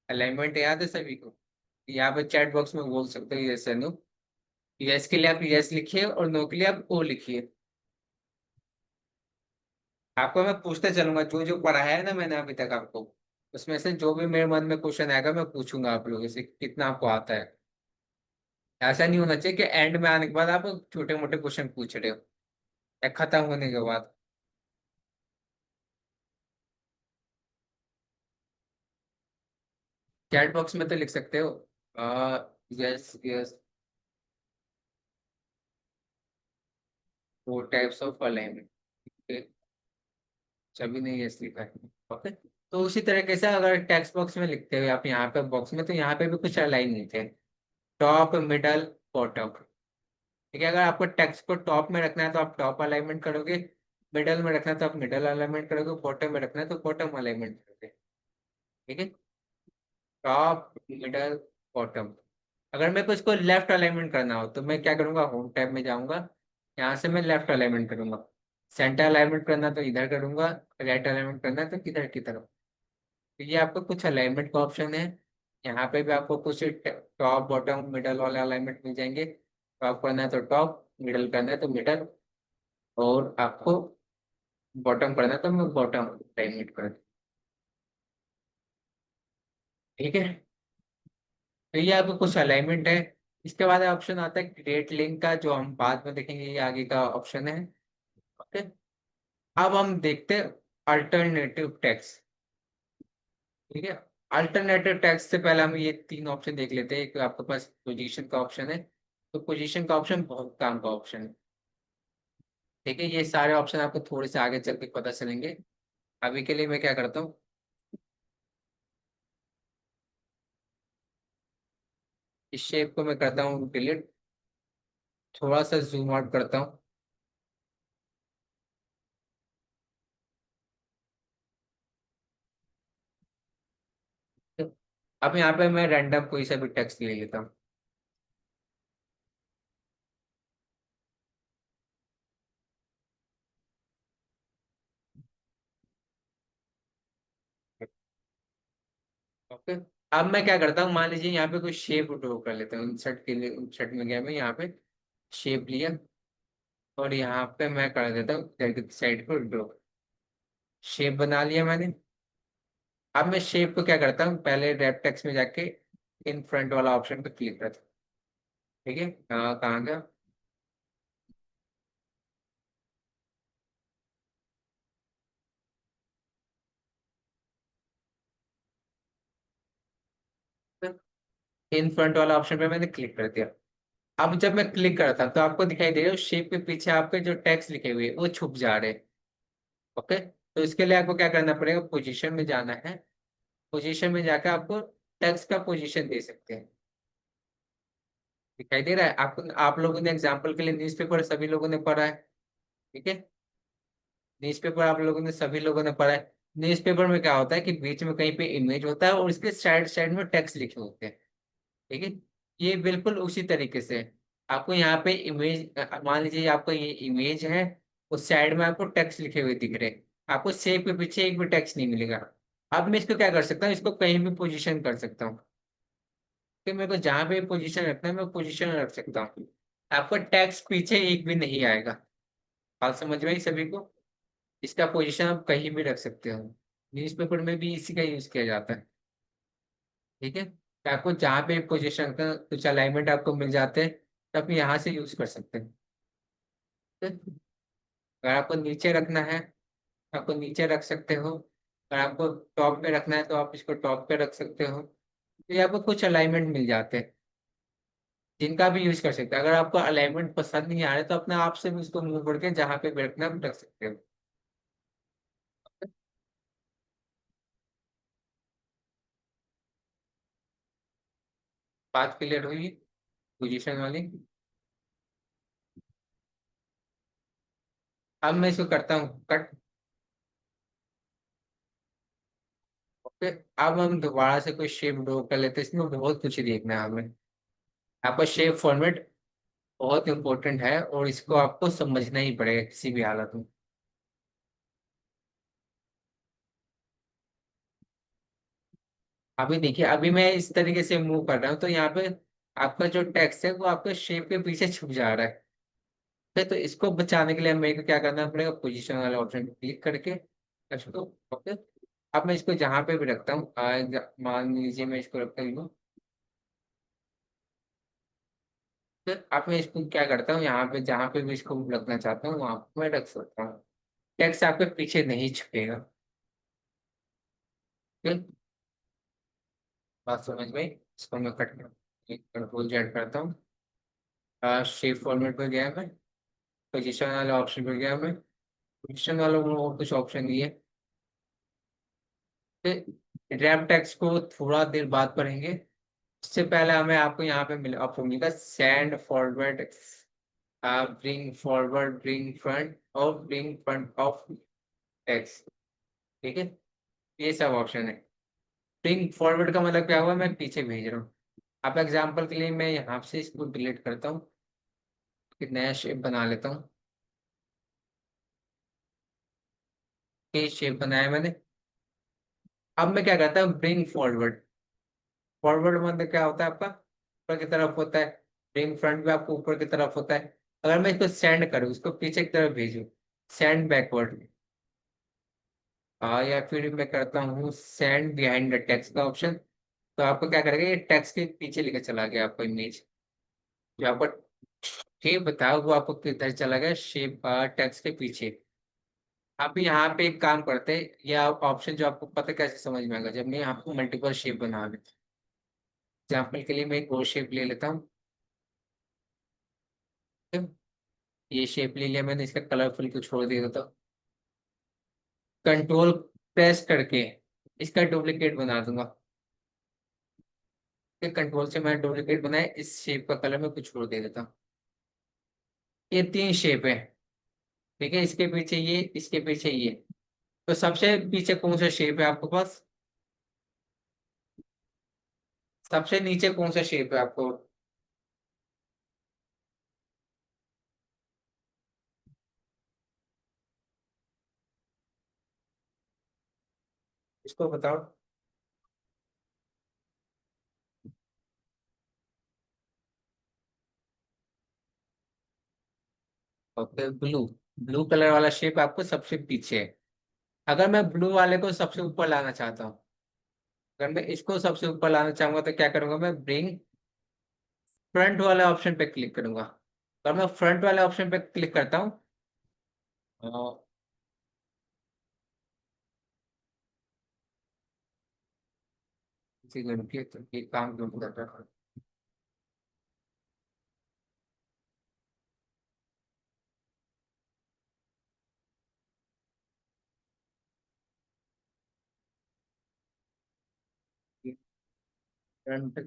अलाइनमेंट याद है सभी को? यहाँ पे चैट बॉक्स में बोल सकते हो यस या नो। यस के लिए आप यस लिखिए और नो के लिए आप ओ लिखिए। आपको मैं पूछते चलूंगा जो जो पढ़ाया है ना मैंने अभी तक आपको, उसमें से जो भी मेरे मन में क्वेश्चन आएगा मैं पूछूंगा आप लोगों से कितना आपको आता है। ऐसा नहीं होना चाहिए कि एंड में आने के बाद आप छोटे मोटे क्वेश्चन पूछ रहे हो या खत्म होने के बाद। चैट बॉक्स में तो लिख सकते हो yes yes, 4 types of alignment, सभी ने यस लिखा है। ओके, तो उसी तरीके से अगर टेक्स्ट बॉक्स में लिखते हो आप यहाँ पे बॉक्स में, तो यहाँ पे भी कुछ अलाइन नहीं थे, टॉप मिडल बॉटम। ठीक है, अगर आपको टेक्स्ट को टॉप में रखना है तो आप टॉप अलाइनमेंट करोगे, मिडल में रखना है तो आप मिडल अलाइनमेंट करोगे, बॉटम में रखना है तो बॉटम अलाइनमेंट करोगे। ठीक है, टॉप मिडल बॉटम। अगर मेरे को इसको लेफ्ट अलाइनमेंट करना हो तो मैं क्या करूंगा, होम टैब में जाऊंगा, यहाँ से मैं लेफ्ट अलाइनमेंट करूंगा। सेंटर अलाइनमेंट करना तो इधर करूंगा, राइट अलाइनमेंट करना तो इधर की तरफ। तो ये आपको कुछ अलाइनमेंट का ऑप्शन है। यहाँ पे भी आपको कुछ टॉप बॉटम मिडल वाले अलाइनमेंट मिल जाएंगे। टॉप करना है तो टॉप, मिडल करना है तो मिडल, और आपको बॉटम करना है तो मैं बॉटम अलाइनमेंट कर दूँ। ठीक है, तो ये आपको कुछ अलाइनमेंट है। इसके बाद ऑप्शन आता है क्रिएट लिंक का, जो हम बाद में देखेंगे, ये आगे का ऑप्शन है। ओके, अब हम देखते हैं अल्टरनेटिव टेक्स्ट। ठीक है, अल्टरनेटिव टेक्स्ट से पहले हम ये तीन ऑप्शन देख लेते हैं। एक आपके पास पोजीशन का ऑप्शन है, तो पोजीशन का ऑप्शन बहुत काम का ऑप्शन है। ठीक है, ये सारे ऑप्शन आपको थोड़े से आगे चल के पता चलेंगे। अभी के लिए मैं क्या करता हूँ, इस शेप को मैं करता हूँ डिलीट, थोड़ा सा जूम आउट करता हूँ। अब यहाँ पे मैं रैंडम कोई सा भी टेक्स्ट ले लेता हूँ। ओके, अब मैं क्या करता हूँ, मान लीजिए यहाँ पे कोई शेप ड्रॉ कर लेता हूँ। इंसर्ट के लिए इंसर्ट में गया मैं, यहाँ पे शेप लिया, और यहाँ पे मैं कर देता हूँ साइड पर ड्रॉ। शेप बना लिया मैंने। अब मैं शेप को क्या करता हूँ, पहले रैप टेक्स्ट में जाके इन फ्रंट वाला ऑप्शन पे क्लिक करता हूँ। ठीक है, कहाँ गया, इन फ्रंट वाला ऑप्शन पे मैंने क्लिक कर दिया। अब जब मैं क्लिक करता हूँ तो आपको दिखाई दे रहा है शेप के पीछे आपके जो टेक्स्ट लिखे हुए हैं वो छुप जा रहे हैं। ओके, तो इसके लिए आपको क्या करना पड़ेगा, पोजीशन में जाना है। पोजीशन में जाकर आपको टेक्स्ट का पोजीशन दे सकते हैं। दिखाई दे रहा है आपको, आप लोगों ने एग्जाम्पल के लिए न्यूज़पेपर सभी लोगों ने पढ़ा है। ठीक है, न्यूज़पेपर आप लोगों ने सभी लोगों ने पढ़ा है। न्यूज़पेपर में क्या होता है कि बीच में कहीं पे इमेज होता है और इसके साइड साइड में टेक्स्ट लिखे होते हैं। ठीक है, ये बिल्कुल उसी तरीके से है। आपको यहाँ पे इमेज, मान लीजिए आपको ये इमेज है, उस साइड में आपको टेक्स्ट लिखे हुए दिख रहे हैं। आपको सेव के पीछे एक भी टेक्स्ट नहीं मिलेगा। अब मैं इसको क्या कर सकता हूँ, इसको कहीं भी पोजीशन कर सकता हूँ। कि मेरे को जहाँ पे पोजीशन रखना है मैं पोजीशन रख सकता हूँ। आपको टेक्स्ट पीछे एक भी नहीं आएगा। बात समझ में आई सभी को? इसका पोजीशन आप कहीं भी रख सकते हो। न्यूज़पेपर में भी इसी का यूज किया जाता है। ठीक है, तो आपको जहाँ पे पोजीशन का कुछ अलाइनमेंट आपको मिल जाते हैं, तो आप यहाँ से यूज कर सकते हैं। ठीक है? अगर आपको नीचे रखना है, आपको नीचे रख सकते हो। अगर आपको टॉप पे रखना है तो आप इसको टॉप पे रख सकते हो। तो ये आपको कुछ अलाइनमेंट मिल जाते हैं जिनका भी यूज कर सकते हैं। अगर आपको अलाइनमेंट पसंद नहीं आ रहा है तो अपने आप से भी उसको मूव करके जहाँ पे भी रखना है आप रख सकते हो। बात क्लियर हुई पोजीशन वाली? अब मैं इसको करता हूँ कट। ओके, अब हम दोबारा से कोई शेप ड्रॉ कर लेते हैं। इसमें बहुत कुछ देखना है हमें। आपका शेप फॉर्मेट बहुत इंपॉर्टेंट है और इसको आपको समझना ही पड़ेगा किसी भी हालत में। अभी देखिए, अभी मैं इस तरीके से मूव कर रहा हूँ तो यहाँ पे आपका जो टेक्स्ट है वो आपके शेप के पीछे छुप जा रहा है। ठीक है, तो इसको बचाने के लिए मेरे को क्या करना पड़ेगा, पोजीशन वाले ऑप्शन पे क्लिक करके इसको। ओके, अब मैं इसको जहाँ पे भी रखता हूँ, मान लीजिए मैं इसको रखता हूँ। फिर अब मैं इसको क्या करता हूँ, यहाँ पे जहाँ पे भी इसको रखना चाहता हूँ वहां पे मैं रख सकता हूँ। टेक्स्ट आपके पीछे नहीं छुपेगा। फिर बात समझ में आई? इसको मैं कट कंट्रोल जेड करता हूँ। शेप फॉर्मेट पे गया मैं, पोजीशन वाले ऑप्शन पे गया मैं। पोजीशन वालों में और कुछ ऑप्शन दिए। फिर रैप टेक्स्ट को थोड़ा देर बाद पढ़ेंगे। इससे पहले हमें आपको यहाँ पे मिल ऑप्शन मिलेगा send forward, bring forward, bring front और ब्रिंग फ्रंट ऑफ टेक्स्ट। ठीक है, ये सब ऑप्शन है। ब्रिंग फॉरवर्ड का मतलब क्या हुआ, मैं पीछे भेज रहा हूँ। अब एग्जाम्पल के लिए मैं यहाँ से इसको डिलीट करता हूँ, एक नया शेप बना लेता हूँ। ये शेप बनाया मैंने। अब मैं क्या करता हूँ, ब्रिंग फॉरवर्ड। फॉरवर्ड मतलब क्या होता है आपका ऊपर की तरफ होता है, ब्रिंग फ्रंट भी आपको ऊपर की तरफ होता है। अगर मैं इसको सेंड करूँ, इसको पीछे की तरफ भेजूँ, सेंड बैकवर्ड, या फिर मैं करता हूँ सेंड बिहाइंड द टेक्स्ट का ऑप्शन, तो आपको क्या करेगा, ये टेक्स्ट के पीछे लेकर चला गया आपको इमेज, जो आपको शेप बताया वो आपको किधर चला गया, शेप टेक्स्ट के पीछे। आप यहाँ पे एक काम करते हैं, या ऑप्शन जो आपको पता कैसे समझ में आएगा, जब मैं यहाँ पे मल्टीपल शेप बना देता, एग्जाम्पल के लिए मैं एक और शेप ले लेता हूँ। ये शेप ले लिया मैंने, इसका कलरफुल को छोड़ दिया था, कंट्रोल प्रेस करके इसका डुप्लीकेट बना दूंगा। कंट्रोल से मैं डुप्लीकेट बनाया, इस शेप का कलर मैं कुछ छोड़ दे देता हूँ। ये 3 शेप है, ठीक है, इसके पीछे ये, इसके पीछे ये। तो सबसे पीछे कौन सा शेप है आपके पास, सबसे नीचे कौन सा शेप है आपको, इसको बताओ। ओके, ब्लू, ब्लू कलर वाला शेप आपको सबसे पीछे है। अगर मैं ब्लू वाले को सबसे ऊपर लाना चाहता हूँ, अगर मैं इसको सबसे ऊपर लाना चाहूंगा तो क्या करूंगा, मैं ब्रिंग फ्रंट वाले ऑप्शन पे क्लिक करूंगा। अगर मैं फ्रंट वाले ऑप्शन पे क्लिक करता हूँ, अ, इसी लड़की तो ये काम क्यों कर रहा है? फ्रंट,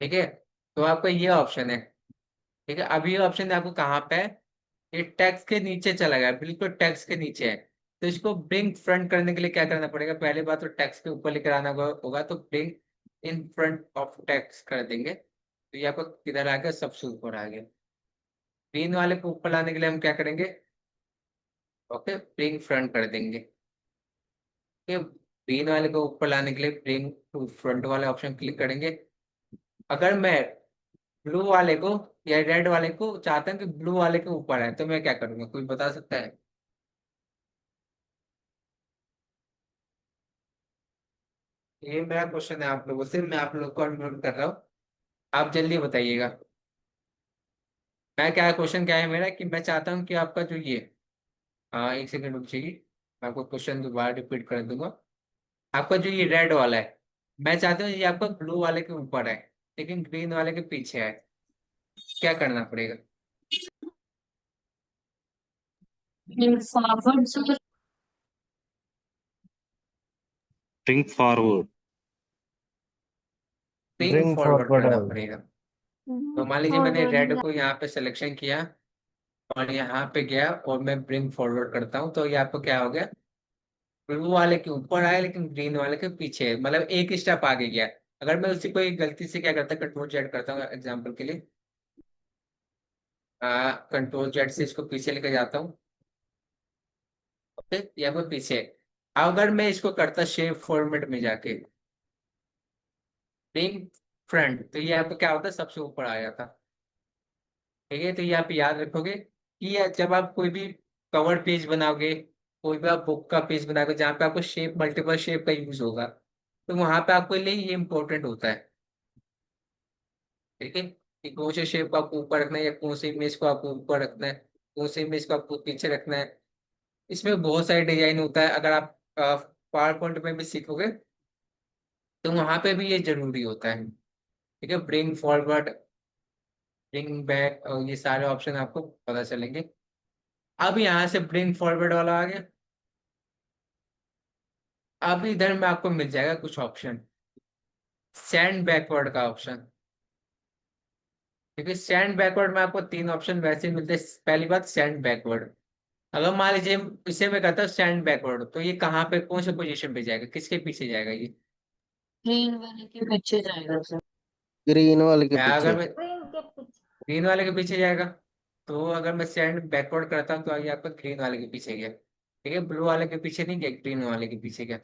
ठीक है, तो आपका ये ऑप्शन है, ठीक है। अब ये ऑप्शन आपको कहाँ पे है, ये टेक्स्ट के नीचे चला गया, बिल्कुल टेक्स्ट के नीचे है। तो इसको ब्रिंग फ्रंट करने के लिए क्या करना पड़ेगा, पहले बात तो टेक्स्ट के ऊपर लेकर आना होगा, तो bring in front of text कर देंगे, तो ये आपको किधर आ गया, सबसे ऊपर आ गया। ग्रीन वाले को ऊपर लाने के लिए हम क्या करेंगे, ओके, ब्रिंग फ्रंट कर देंगे। ग्रीन वाले को ऊपर लाने के लिए ब्रिंग टू फ्रंट वाले ऑप्शन क्लिक करेंगे। अगर मैं ब्लू वाले को या रेड वाले को चाहता हूँ कि ब्लू वाले के ऊपर है, तो मैं क्या करूंगा, कोई बता सकता है। ये मेरा क्वेश्चन है आप लोगों से, मैं आप लोग को अनम्यूट कर रहा हूँ, आप जल्दी बताइएगा। मैं क्या क्वेश्चन क्या है मेरा, कि मैं चाहता हूँ कि आपका जो ये, हाँ एक सेकंड रुक जाइए, मैं आपको क्वेश्चन दोबारा रिपीट कर दूंगा। आपका जो ये रेड वाला है, मैं चाहता हूँ ये आपका ब्लू वाले के ऊपर है, लेकिन ग्रीन वाले के पीछे है, क्या करना पड़ेगा। Forward sir. Bring forward. Bring Bring forward forward करना all. पड़ेगा। तो मान लीजिए मैंने रेड को यहाँ पे सिलेक्शन किया और यहाँ पे गया और मैं ब्रिंग फॉरवर्ड करता हूँ, तो ये आपको क्या हो गया, ब्लू वाले के ऊपर आया लेकिन ग्रीन वाले के पीछे है, मतलब एक स्टेप आगे गया। अगर मैं उसी को एक गलती से क्या करता, कंट्रोल जेड करता हूँ एग्जाम्पल के लिए, कंट्रोल जेड से इसको पीछे लेके जाता हूँ, ओके, या फिर पीछे। अगर मैं इसको करता शेप फॉर्मेट में जाके ब्रिंग फ्रंट, तो ये आपको क्या होता है, सबसे ऊपर आ जाता, ठीक है। तो ये आप याद रखोगे कि ये जब आप कोई भी कवर पेज बनाओगे, कोई भी आप बुक का पेज बनाओगे जहाँ पे आपको शेप, मल्टीपल शेप का यूज होगा, तो वहां पे आपके लिए ये इंपॉर्टेंट होता है, ठीक है, कि कौन से शेप को आपको ऊपर रखना है या कौन से इमेज को आपको ऊपर रखना है, कौन से इमेज को आपको पीछे रखना है। इसमें बहुत सारे डिजाइन होता है, अगर आप पावर पॉइंट में भी सीखोगे तो वहां पे भी ये जरूरी होता है, ठीक है। ब्रिंग फॉरवर्ड, ब्रिंग बैक, और ये सारे ऑप्शन आपको पता चलेंगे। अब यहाँ से ब्रिंग फॉरवर्ड वाला आ गया, अब इधर में आपको मिल जाएगा कुछ ऑप्शन, सेंड बैकवर्ड का ऑप्शन, क्योंकि सेंड बैकवर्ड में आपको 3 ऑप्शन वैसे मिलते हैं। पहली बात, सेंड बैकवर्ड, अगर मान लीजिए इसे मैं कहता हूँ सेंड बैकवर्ड, तो ये कहाँ पे, कौन से पोजीशन पे जाएगा, किसके पीछे जाएगा ये, ग्रीन वाले के पीछे जाएगा सर। ग्रीन वाले के अगर पीछे। मैं ग्रीन वाले के पीछे जाएगा, तो अगर मैं सेंड बैकवर्ड करता हूँ तो ये आपका ग्रीन वाले के पीछे गया, ठीक है, ब्लू वाले के पीछे नहीं गया, ग्रीन वाले के पीछे गया।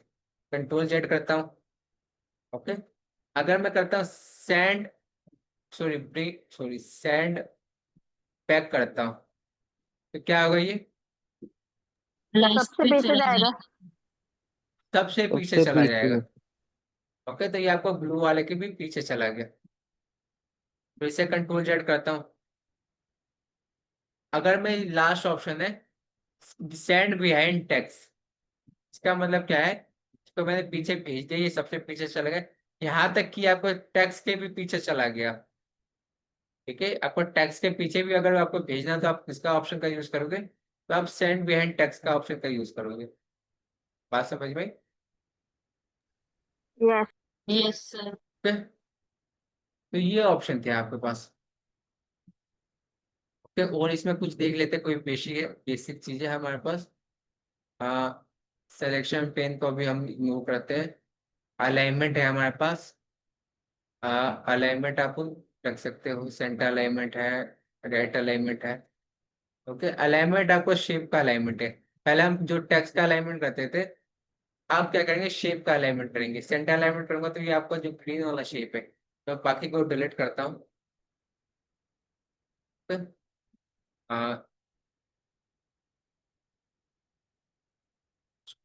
कंट्रोल जेड करता हूँ, ओके। अगर मैं करता हूँ सेंड, सॉरी सेंड बैक करता हूँ, तो क्या होगा ये? लास्ट सबसे पे पीछे चला जाएगा। सबसे पीछे सबसे चला पीछे। जाएगा, ओके। तो ये आपको ब्लू वाले के भी पीछे चला गया। फिर से कंट्रोल जेड करता हूँ। अगर मैं लास्ट ऑप्शन है सेंड बिहाइंड टेक्स्ट, इसका मतलब क्या है, इसको मैंने पीछे भेज दिया, ये सबसे पीछे चला गया, यहाँ तक कि आपको टेक्स्ट के भी पीछे चला गया, ठीक है। आपको टेक्स्ट के पीछे भी अगर आपको भेजना तो आप किसका ऑप्शन का यूज करोगे, तो आप सेंड बिहाइंड टेक्स्ट का ऑप्शन का यूज करोगे। बात समझ में आई? यस। Yes sir. Okay? तो ये ऑप्शन थे आपके पास, ओके। और इसमें कुछ देख लेते हैं, कोई बेसिक चीजें हमारे पास। हाँ, सिलेक्शन पेन को भी हम मूव करते हैं। अलाइनमेंट है हमारे पास, अलाइनमेंट आप रख सकते हो, सेंटर अलाइनमेंट है, राइट अलाइनमेंट है, ओके। अलाइनमेंट आपको शेप का अलाइनमेंट है। पहले हम जो टेक्स्ट का अलाइनमेंट करते थे, आप क्या करेंगे, शेप का अलाइनमेंट करेंगे। सेंटर अलाइनमेंट करूंगा तो ये आपका जो ग्रीन वाला शेप है, तो बाकी को डिलीट करता हूँ,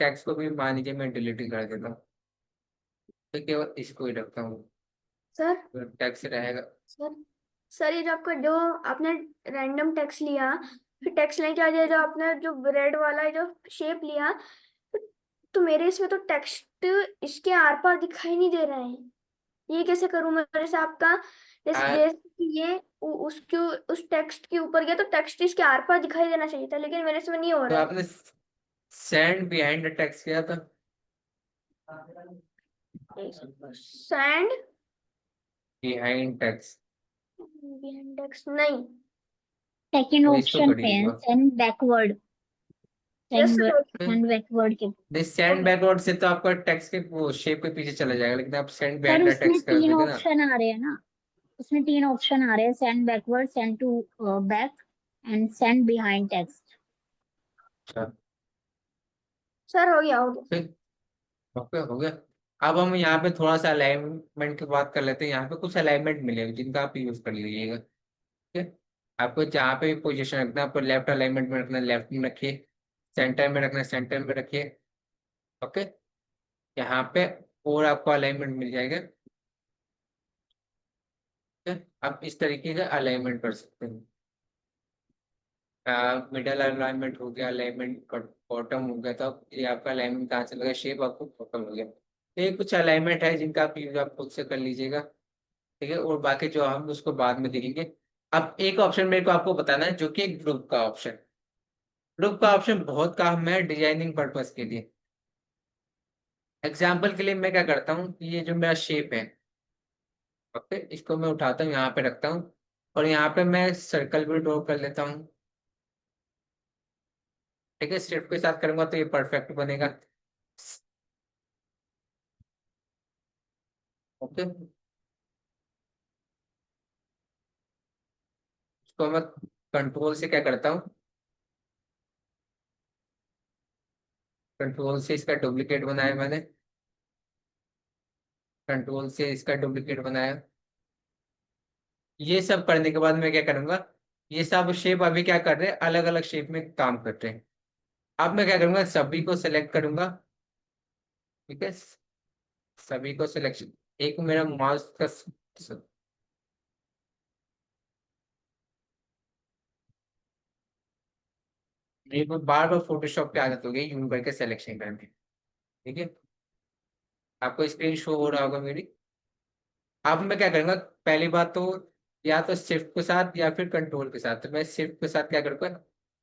टेक्स्ट को भी मान लीजिए मैं डिलीट ही कर देता हूँ, तो केवल इसको ही रखता हूँ, सर तो टेक्स्ट रहेगा। सर सर ये जो आपका जो आपने रैंडम टेक्स्ट लिया, फिर टेक्स्ट लेके आ जाए जो आपने जो रेड वाला जो शेप लिया, तो मेरे इसमें तो टेक्स्ट इसके आर पार दिखाई नहीं दे रहा है। ये कैसे करूं मैं? मेरे से आपका आ, जैसे कि ये उसके उस टेक्स्ट के ऊपर गया तो टेक्स्ट इसके आर पार दिखाई देना चाहिए था, लेकिन मेरे से नहीं हो तो रहा है। आपने सेंड बिहाइंड द टेक्स्ट किया था, सैंड बिहाइंड टेक्स्ट, टेक्स्ट नहीं। सेकंड तो इसको ऑप्शन पे करिए एक है बार। Send backward. Yes send sir. Send backward के। दिस सेंड बैकवर्ड से तो आपका टेक्स्ट के वो शेप के पीछे चला जाएगा, लेकिन आप सेंड सर बिहाइंड द उसमें टेक्स्ट कर तीन दोगे ना। ऑप्शन आ रहे हैं ना, उसमें तीन ऑप्शन आ रहे हैं, send backward, send to back and send behind text. अच्छा, सर हो गया हो गया। फिर ओके हो गया। अब हम यहाँ पे थोड़ा सा अलाइनमेंट की बात कर लेते हैं। यहाँ पे कुछ अलाइनमेंट मिलेगा जिनका आप यूज कर लीजिएगा, ठीक है। आपको जहाँ पे भी पोजीशन रखना है, आपको लेफ्ट अलाइनमेंट में रखना है लेफ्ट में रखिए, सेंटर में रखना है सेंटर में रखिए, ओके। यहाँ पे और आपको अलाइनमेंट मिल जाएगा, ठीक है। आप इस तरीके का अलाइनमेंट कर सकते हैं। मिडल अलाइनमेंट हो गया, अलाइनमेंट बॉटम हो गया, तो अब ये आपका अलाइनमेंट कहाँ चला गया, शेप आपको बॉटम हो गया। तो ये कुछ अलाइनमेंट है जिनका आप यूज आप खुद से कर लीजिएगा, ठीक है। और बाकी जो हम उसको बाद में देखेंगे। अब एक ऑप्शन मेरे को आपको बताना है, जो कि एक ग्रुप का ऑप्शन। ग्रुप का ऑप्शन बहुत काम है डिजाइनिंग पर्पस के लिए। एग्जाम्पल के लिए मैं क्या करता हूँ, ये जो मेरा शेप है, ओके, इसको मैं उठाता हूँ यहाँ पे रखता हूँ, और यहाँ पे मैं सर्कल भी ड्रॉ कर लेता हूँ, ठीक है। स्ट्रिप के साथ करूंगा तो ये परफेक्ट बनेगा, ओके। इसको मैं कंट्रोल से क्या करता हूँ, कंट्रोल से इसका डुप्लीकेट बनाया मैंने, कंट्रोल से इसका डुप्लीकेट बनाया। ये सब करने के बाद मैं क्या करूंगा, ये सब शेप अभी क्या कर रहे हैं, अलग अलग शेप में काम कर रहे हैं। अब मैं क्या करूंगा, सभी को सिलेक्ट करूंगा, ठीक है। सभी को सिलेक्शन, एक मेरा माउस का मेरे को बार बार फोटोशॉप पे आदत हो गई यूं करके सिलेक्शन करने, ठीक है। आपको स्क्रीन शो हो रहा होगा मेरी। अब मैं क्या करूंगा, पहली बात तो या तो शिफ्ट के साथ या फिर कंट्रोल के साथ, तो मैं शिफ्ट के साथ क्या करूंगा,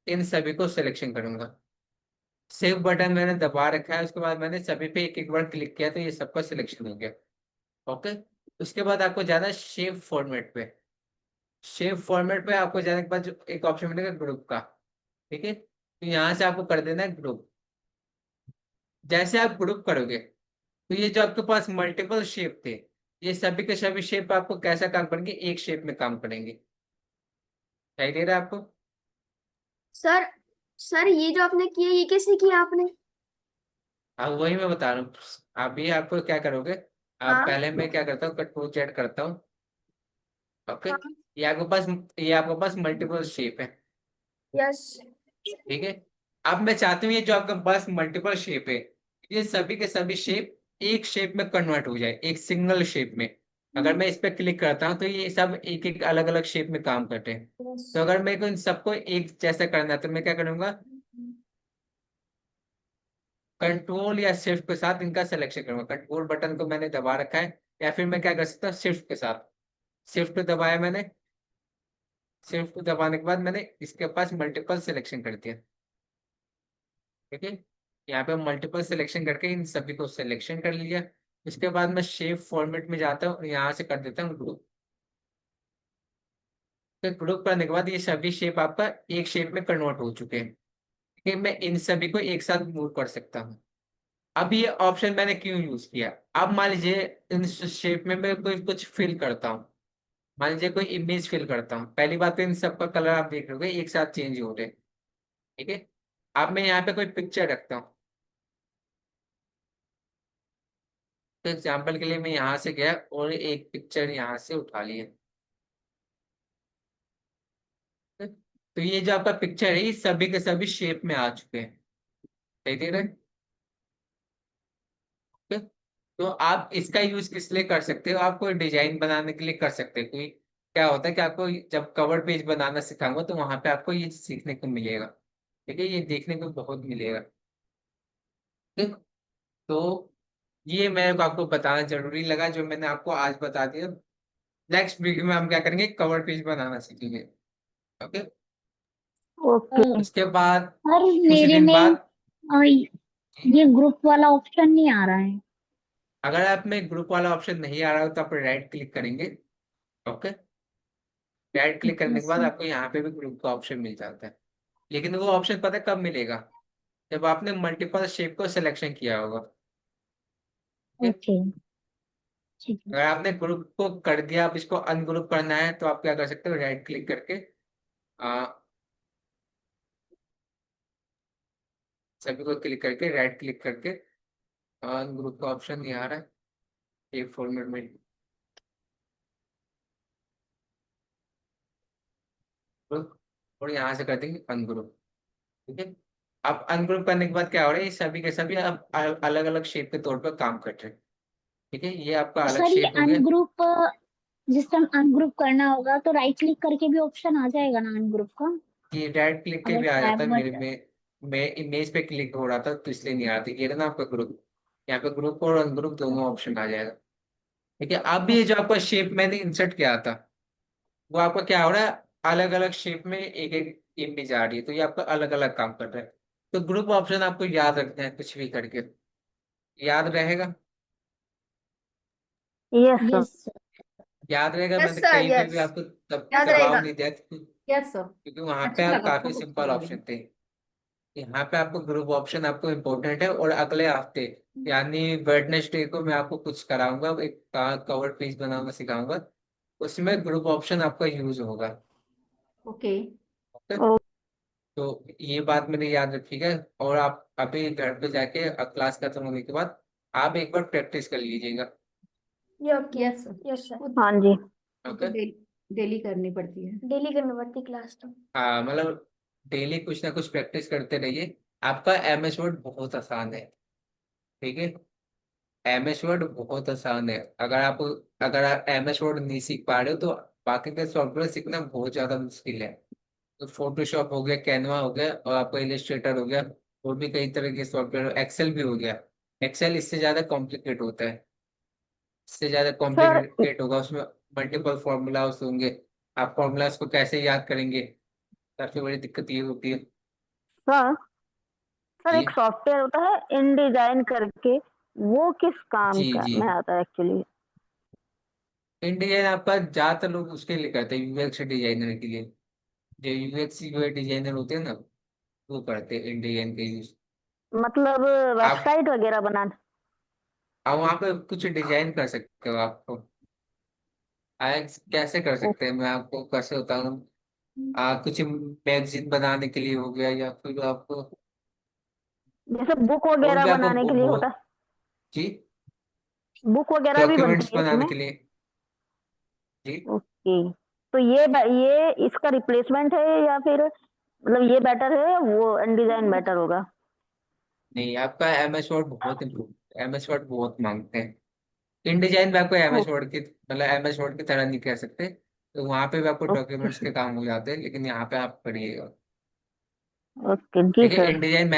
इन सभी को सिलेक्शन करूंगा। सेव बटन मैंने दबा रखा है, उसके बाद मैंने सभी पे एक एक बार क्लिक किया तो ये सबका सिलेक्शन हो गया, ओके। उसके बाद आपको जाना है शेप फॉर्मेट पे। शेप फॉर्मेट पे आपको जाने के बाद जो एक ऑप्शन मिलेगा ग्रुप का, ठीक है। तो यहाँ से आपको कर देना है ग्रुप। जैसे आप ग्रुप करोगे, तो ये जो आपके पास मल्टीपल शेप थे, ये सभी के सभी शेप आपको कैसा काम करेंगे, एक शेप में काम करेंगे। दिखाई दे रहा है आपको? सर सर ये जो आपने किया ये कैसे किया आपने? हाँ वही मैं बता रहा हूँ। अभी आपको क्या करोगे, आप हाँ पहले मैं क्या करता हूँ, कंट्रोल जेड करता हूँ। ओके। हाँ ये आपके पास मल्टीपल शेप है। यस ठीक है। अब मैं चाहती हूँ ये जो आपके पास मल्टीपल शेप है, ये सभी के सभी शेप एक शेप में कन्वर्ट हो जाए, एक सिंगल शेप में। अगर मैं इस पे क्लिक करता हूँ तो ये सब एक एक अलग अलग शेप में काम करते हैं। तो अगर मेरे को इन सबको एक जैसा करना है तो मैं क्या करूंगा, कंट्रोल या शिफ्ट के साथ इनका सिलेक्शन करूंगा। कंट्रोल बटन को मैंने दबा रखा है, या फिर मैं क्या कर सकता हूँ, शिफ्ट के साथ। शिफ्ट दबाया मैंने, शिफ्ट दबाने के बाद मैंने इसके पास मल्टीपल सिलेक्शन कर दिया। ठीक है। यहाँ पे मल्टीपल सिलेक्शन करके इन सभी को सिलेक्शन कर लिया। इसके बाद मैं शेप फॉर्मेट में जाता हूँ और यहाँ से कर देता हूँ ग्रुप। तो ग्रुप करने के बाद ये सभी शेप आपका एक शेप में कन्वर्ट हो चुके हैं। ठीक है, मैं इन सभी को एक साथ मूव कर सकता हूँ। अब ये ऑप्शन मैंने क्यों यूज किया, अब मान लीजिए इन शेप में मैं कोई कुछ फिल करता हूँ। मान लीजिए कोई इमेज फिल करता हूँ, पहली बात तो इन सबका कलर आप देख रहे हो एक साथ चेंज हो रहे हैं। ठीक है। अब मैं यहाँ पे कोई पिक्चर रखता हूँ, तो एग्जाम्पल के लिए मैं यहाँ से गया और एक पिक्चर यहाँ से उठा लिया। तो ये जो आपका पिक्चर है ये सभी के सभी शेप में आ चुके हैं। सही दे रहे हैं? ठीक है? तो आप इसका यूज किस लिए कर सकते हो, आप कोई डिजाइन बनाने के लिए कर सकते हो। कोई क्या होता है कि आपको जब कवर पेज बनाना सिखाऊंगा तो वहां पे आपको ये सीखने को मिलेगा। ठीक है, ये देखने को बहुत मिलेगा। ठीक। तो ये मेरे को आपको बताना जरूरी लगा, जो मैंने आपको आज बता दिया। नेक्स्ट वीडियो में हम क्या करेंगे, कवर पेज बनाना सीखेंगे। ओके। ओके। उसके बाद सर कुछ मेरे दिन में बाद, ये ग्रुप वाला ऑप्शन नहीं आ रहा है। अगर आप में ग्रुप वाला ऑप्शन नहीं आ रहा हो तो आप राइट क्लिक करेंगे। ओके। राइट क्लिक करने के बाद जैसे आपको यहाँ पे भी ग्रुप का ऑप्शन मिल जाता है। लेकिन वो ऑप्शन पता है कब मिलेगा, जब आपने मल्टीपल शेप को सिलेक्शन किया होगा। ठीक है? ओके ठीक है। अगर आपने ग्रुप को कर दिया, अब इसको अनग्रुप करना है तो आप क्या कर सकते हो, राइट क्लिक करके आ, सभी को क्लिक करके राइट क्लिक करके अनग्रुप का ऑप्शन नहीं आ रहा है एक फॉर्मेट में, और यहाँ से कर देंगे अनग्रुप। ठीक है। अब अनग्रुप करने के बाद क्या हो रहा है, ये सभी के सभी अब अलग अलग शेप के तौर पर काम कर रहे हैं। ठीक है, ये आपका तो अलग सर ये शेप हो गया। अनग्रुप, जिस टाइम अनग्रुप करना होगा तो राइट क्लिक करके भी ऑप्शन आ जाएगा ना अनग्रुप का? ये राइट क्लिक के अगर भी आ जाता टैब है मेरे बट में। मैं इमेज पे क्लिक हो रहा था तो इसलिए नहीं आता, ये रहा ना आपका ग्रुप। यहाँ पे ग्रुप और अनग्रुप दोनों ऑप्शन आ जाएगा। ठीक है। अब भी ये जो आपका शेप मैंने इंसर्ट किया था, वो आपका क्या हो रहा है, अलग अलग शेप में एक एक इमेज आ रही है, तो ये आपका अलग अलग काम कर रहा है। तो ग्रुप ऑप्शन आपको याद रखना है, कुछ भी करके याद रहेगा। Yes sir. यस याद रहेगा, यस मैंने सर कहीं पे भी यस आपको याद दबाव रहेगा। नहीं दिया यस सर। क्योंकि वहां पे अच्छा आप लगा काफी बहुत अच्छा सिंपल लगा। ऑप्शन थे। यहाँ पे आपको ग्रुप ऑप्शन आपको इम्पोर्टेंट है, और अगले हफ्ते यानी वेडनेसडे को मैं आपको कुछ कराऊंगा, एक कवर पेज बनाना सिखाऊंगा, उसमें ग्रुप ऑप्शन आपका यूज होगा। ओके। ओके। तो ये बात मैंने याद रखिएगा। और आप अभी घर पे जाके क्लास खत्म होने के बाद आप एक बार प्रैक्टिस कर लीजिएगा। ये okay yes sir. Yes sir हाँ जी। वो ओके। तो डेली करनी पड़ती है। डेली करनी पड़ती क्लास तो। हाँ मतलब डेली कुछ ना कुछ प्रैक्टिस करते रहिए। आपका एमएस वर्ड बहुत आसान है। ठीक है। एमएस वर्ड बहुत आसान है। अगर आप एमएस वर्ड नहीं सीख पा रहे हो तो बाकी के सॉफ्टवेयर सीखना बहुत ज्यादा मुश्किल है। तो फोटोशॉप हो गया, कैनवा हो गया, और आपका इलिस्ट्रेटर हो गया, और भी कई तरह के सॉफ्टवेयर, एक्सेल भी हो गया। एक्सेल इससे ज्यादा कॉम्प्लिकेट होता है, इससे ज्यादा सर कॉम्प्लिकेट होगा, उसमें मल्टीपल फॉर्मूलाज होंगे। आप फॉर्मूलाज को कैसे याद करेंगे, सबसे बड़ी दिक्कत ये होती है। सर सर एक जी सॉफ्टवेयर होता है इन डिजाइन करके, वो किस काम जी का जी। में आता है एक्चुअली? इन डिजाइन आपका ज्यादातर लोग उसके लिए करते हैं, यूएक्स डिजाइनर के लिए। जो यूएक्स यूआई डिजाइनर होते हैं ना, वो करते हैं इन डिजाइन का यूज। मतलब आप वेबसाइट वगैरह बनाना? आप वहाँ पे कुछ डिजाइन कर सकते हो आपको। कैसे कर सकते हैं, मैं आपको कैसे बताऊँ। कुछ मैगजीन बनाने के लिए हो गया, या फिर आपको जैसे बुक और वगैरह भी आपको बनाने के लिए होता बहुत। है, जी। बुक वगैरह भी बनती डॉक्यूमेंट्स है बनाने इसमें। के लिए। जी। ओके, तो ये इसका रिप्लेसमेंट है या फिर मतलब ये बेटर है, वो डिजाइन बेटर होगा? नहीं, आपका एमएस वर्ड बहुत इम्प्रूव, एमएस वर्ड बहुत मांगते हैं। इन डिजाइन में आपको एमएस वर्ड की मतलब एमएस वर्ड की तरह नहीं कह सकते, तो वहां पे भी आपको ओके डॉक्यूमेंट्स के काम हो जाते हैं, लेकिन यहाँ पे आप करिएगा। ओके जी देखिए, सर। इन डिजाइन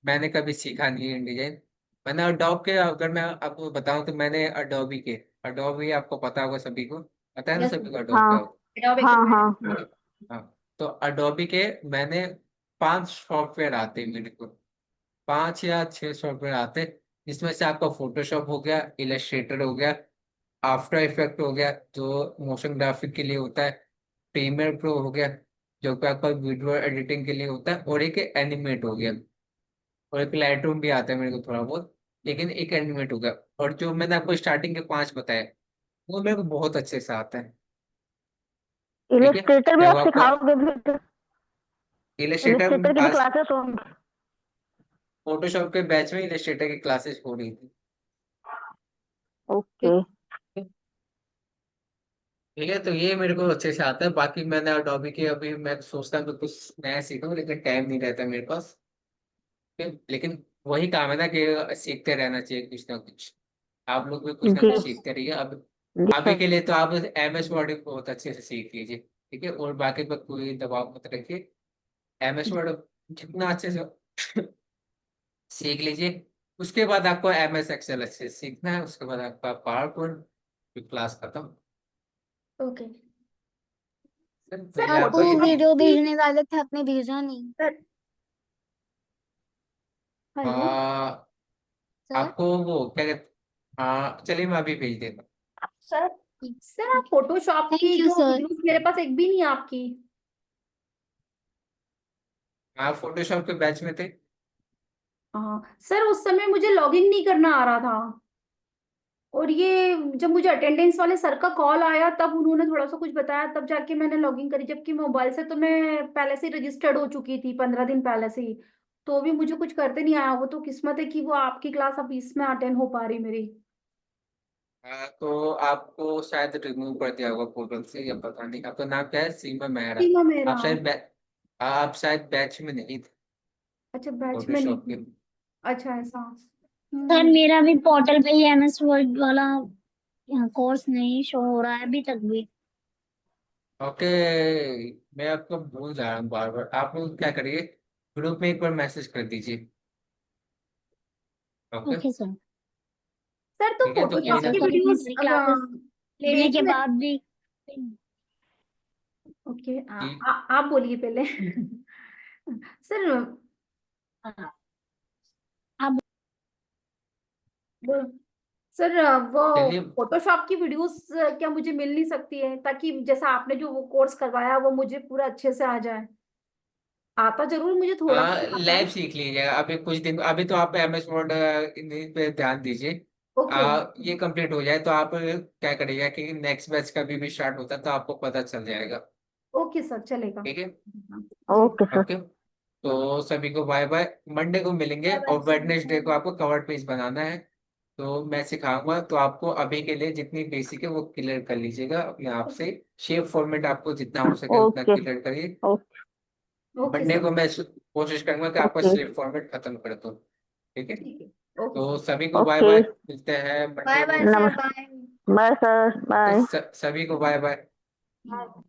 मैंने कभी सीखा नहीं है इन डिजाइन। मैंने अडोब के, अगर मैं आपको बताऊं तो मैंने अडोबी के, अडोबी आपको पता होगा सभी को, पता है ना यस सभी को अडोब हाँ क्या होता एडोब हाँ एक्रोबैट। हाँ। है। हाँ, तो अडोबी के मैंने 5 सॉफ्टवेयर आते हैं मेरे को, 5 या 6 सॉफ्टवेयर आते हैं, जिसमें से आपका फोटोशॉप हो गया, इलस्ट्रेटर हो गया, आफ्टर इफेक्ट हो गया जो मोशन ग्राफिक के लिए होता है, प्रीमियर प्रो हो गया जो कि आपका वीडियो एडिटिंग के लिए होता है, और एक एनिमेट हो गया, और एक लाइट रूम भी आता है मेरे को थोड़ा बहुत, लेकिन एक एनिमेट हो गया। और जो मैंने आपको स्टार्टिंग के 5 बताए, वो मेरे को बहुत अच्छे से आता है। ठीक है, इलस्ट्रेटर भी मैं वो आप आपको सिखाओगे फिर? इलस्ट्रेटर इलस्ट्रेटर की भी आज क्लासेस होंगी? फोटोशॉप के बैच में इलस्ट्रेटर की क्लासेस हो रही थी। ओके। ठीक है, तो ये मेरे को अच्छे से आता है। बाकी मैंने अडोबी के, अभी मैं सोचता हूँ कि कुछ नया सीखूं, लेकिन टाइम नहीं रहता मेरे पास। ठीक है? लेकिन वही काम है ना कि सीखते रहना चाहिए कुछ ना कुछ। आप लोग भी कुछ ना जी कुछ सीखते रहिए। अब जी अभी सर। के लिए तो आप एमएस वर्ड बहुत अच्छे से सीख लीजिए। ठीक है, और बाकी पर कोई दबाव मत रखिए। एमएस वर्ड जितना अच्छे से सीख लीजिए, उसके बाद आपको एमएस एक्सेल अच्छे से सीखना है, उसके बाद आपका पावर पॉइंट क्लास खत्म। ओके पहले सर आपको आपको ये वीडियो भेजने वाले थे, आपने भेजा नहीं। सर हेलो आ, सर आपको वो क्या कहते, हाँ चलिए मैं अभी भेज देता सर सर आप फोटोशॉप की थैंक यू जो सर। वीडियोस मेरे पास एक भी नहीं है आपकी। हूँ। आप फोटोशॉप के बैच में थे। हाँ सर, उस समय मुझे लॉगिन नहीं करना आ रहा था, और ये जब मुझे अटेंडेंस वाले सर का कॉल आया तब उन्होंने थोड़ा सा कुछ बताया, तब जाके मैंने लॉगिन करी, जबकि मोबाइल से तो मैं पहले से ही रजिस्टर्ड हो चुकी थी 15 दिन पहले से ही। तो भी मुझे कुछ करते नहीं आया। वो तो किस्मत है कि वो आपकी क्लास अब इसमें अटेंड हो पा रही मेरी। तो आपको शायद रिमूव कर दिया होगा पोर्टल से, या पता नहीं। आपका नाम क्या है? सीमा मेहरा। सीमा मेरा। आप शायद बैच में नहीं थे अच्छा, बैच में फोटोशॉप नहीं। के। अच्छा ऐसा। सर हम्म। मेरा भी पोर्टल पे ही एमएस वर्ड वाला कोर्स नहीं शो हो रहा है अभी तक भी। ओके, मैं आपको भूल जा रहा हूँ बार बार। आप लोग क्या करिए, ग्रुप में एक बार मैसेज कर दीजिए। ओके। Okay sir. सर तो ठीक है, तो यस कोई फोटोशॉप ना सर, की तो कोई। इतनी वीडियोस सारी अब क्लासेस लेने बेच के में। बाद भी। ओके कि आप बोलिए पहले। सर आप वो- सर वो चलिए। फोटोशॉप की वीडियोस क्या मुझे मिल नहीं सकती है, ताकि जैसा आपने जो वो कोर्स करवाया वो मुझे पूरा अच्छे से आ जाए? आता जरूर, मुझे थोड़ा बहुत आता है। लाइव सीख लीजिएगा अभी कुछ दिन। अभी तो आप एमएस वर्ड इन्हीं पे ध्यान दीजिए। ओके। ये कंप्लीट हो जाए तो आप क्या करिएगा कि नेक्स्ट बैच का भी स्टार्ट होता है तो आपको पता चल जाएगा। ओके सर, चलेगा। ठीक है। हाँ, जी। Okay sir. ओके, तो सभी को बाय बाय। मंडे को मिलेंगे, बाय बाय और सर। वेडनेसडे को आपको कवर पेज बनाना है। तो मैं सिखाऊंगा, तो आपको अभी के लिए जितनी बेसिक है वो क्लियर कर लीजिएगा अपने आप से। शेप फॉर्मेट आपको जितना हो सके उतना ओके क्लियर करिए। Okay okay Monday sir. को मैं कोशिश करूंगा कि आपका ओके स्लिप फॉर्मेट खत्म कर दूं। ठीक है, ठीक है। ओके तो सर। सभी को बाय ओके। बाय। मिलते हैं मंडे बाय को। बाय सर, नमस्ते। Bye. Bye sir, okay, bye. सभी को बाय बाय। हम्म।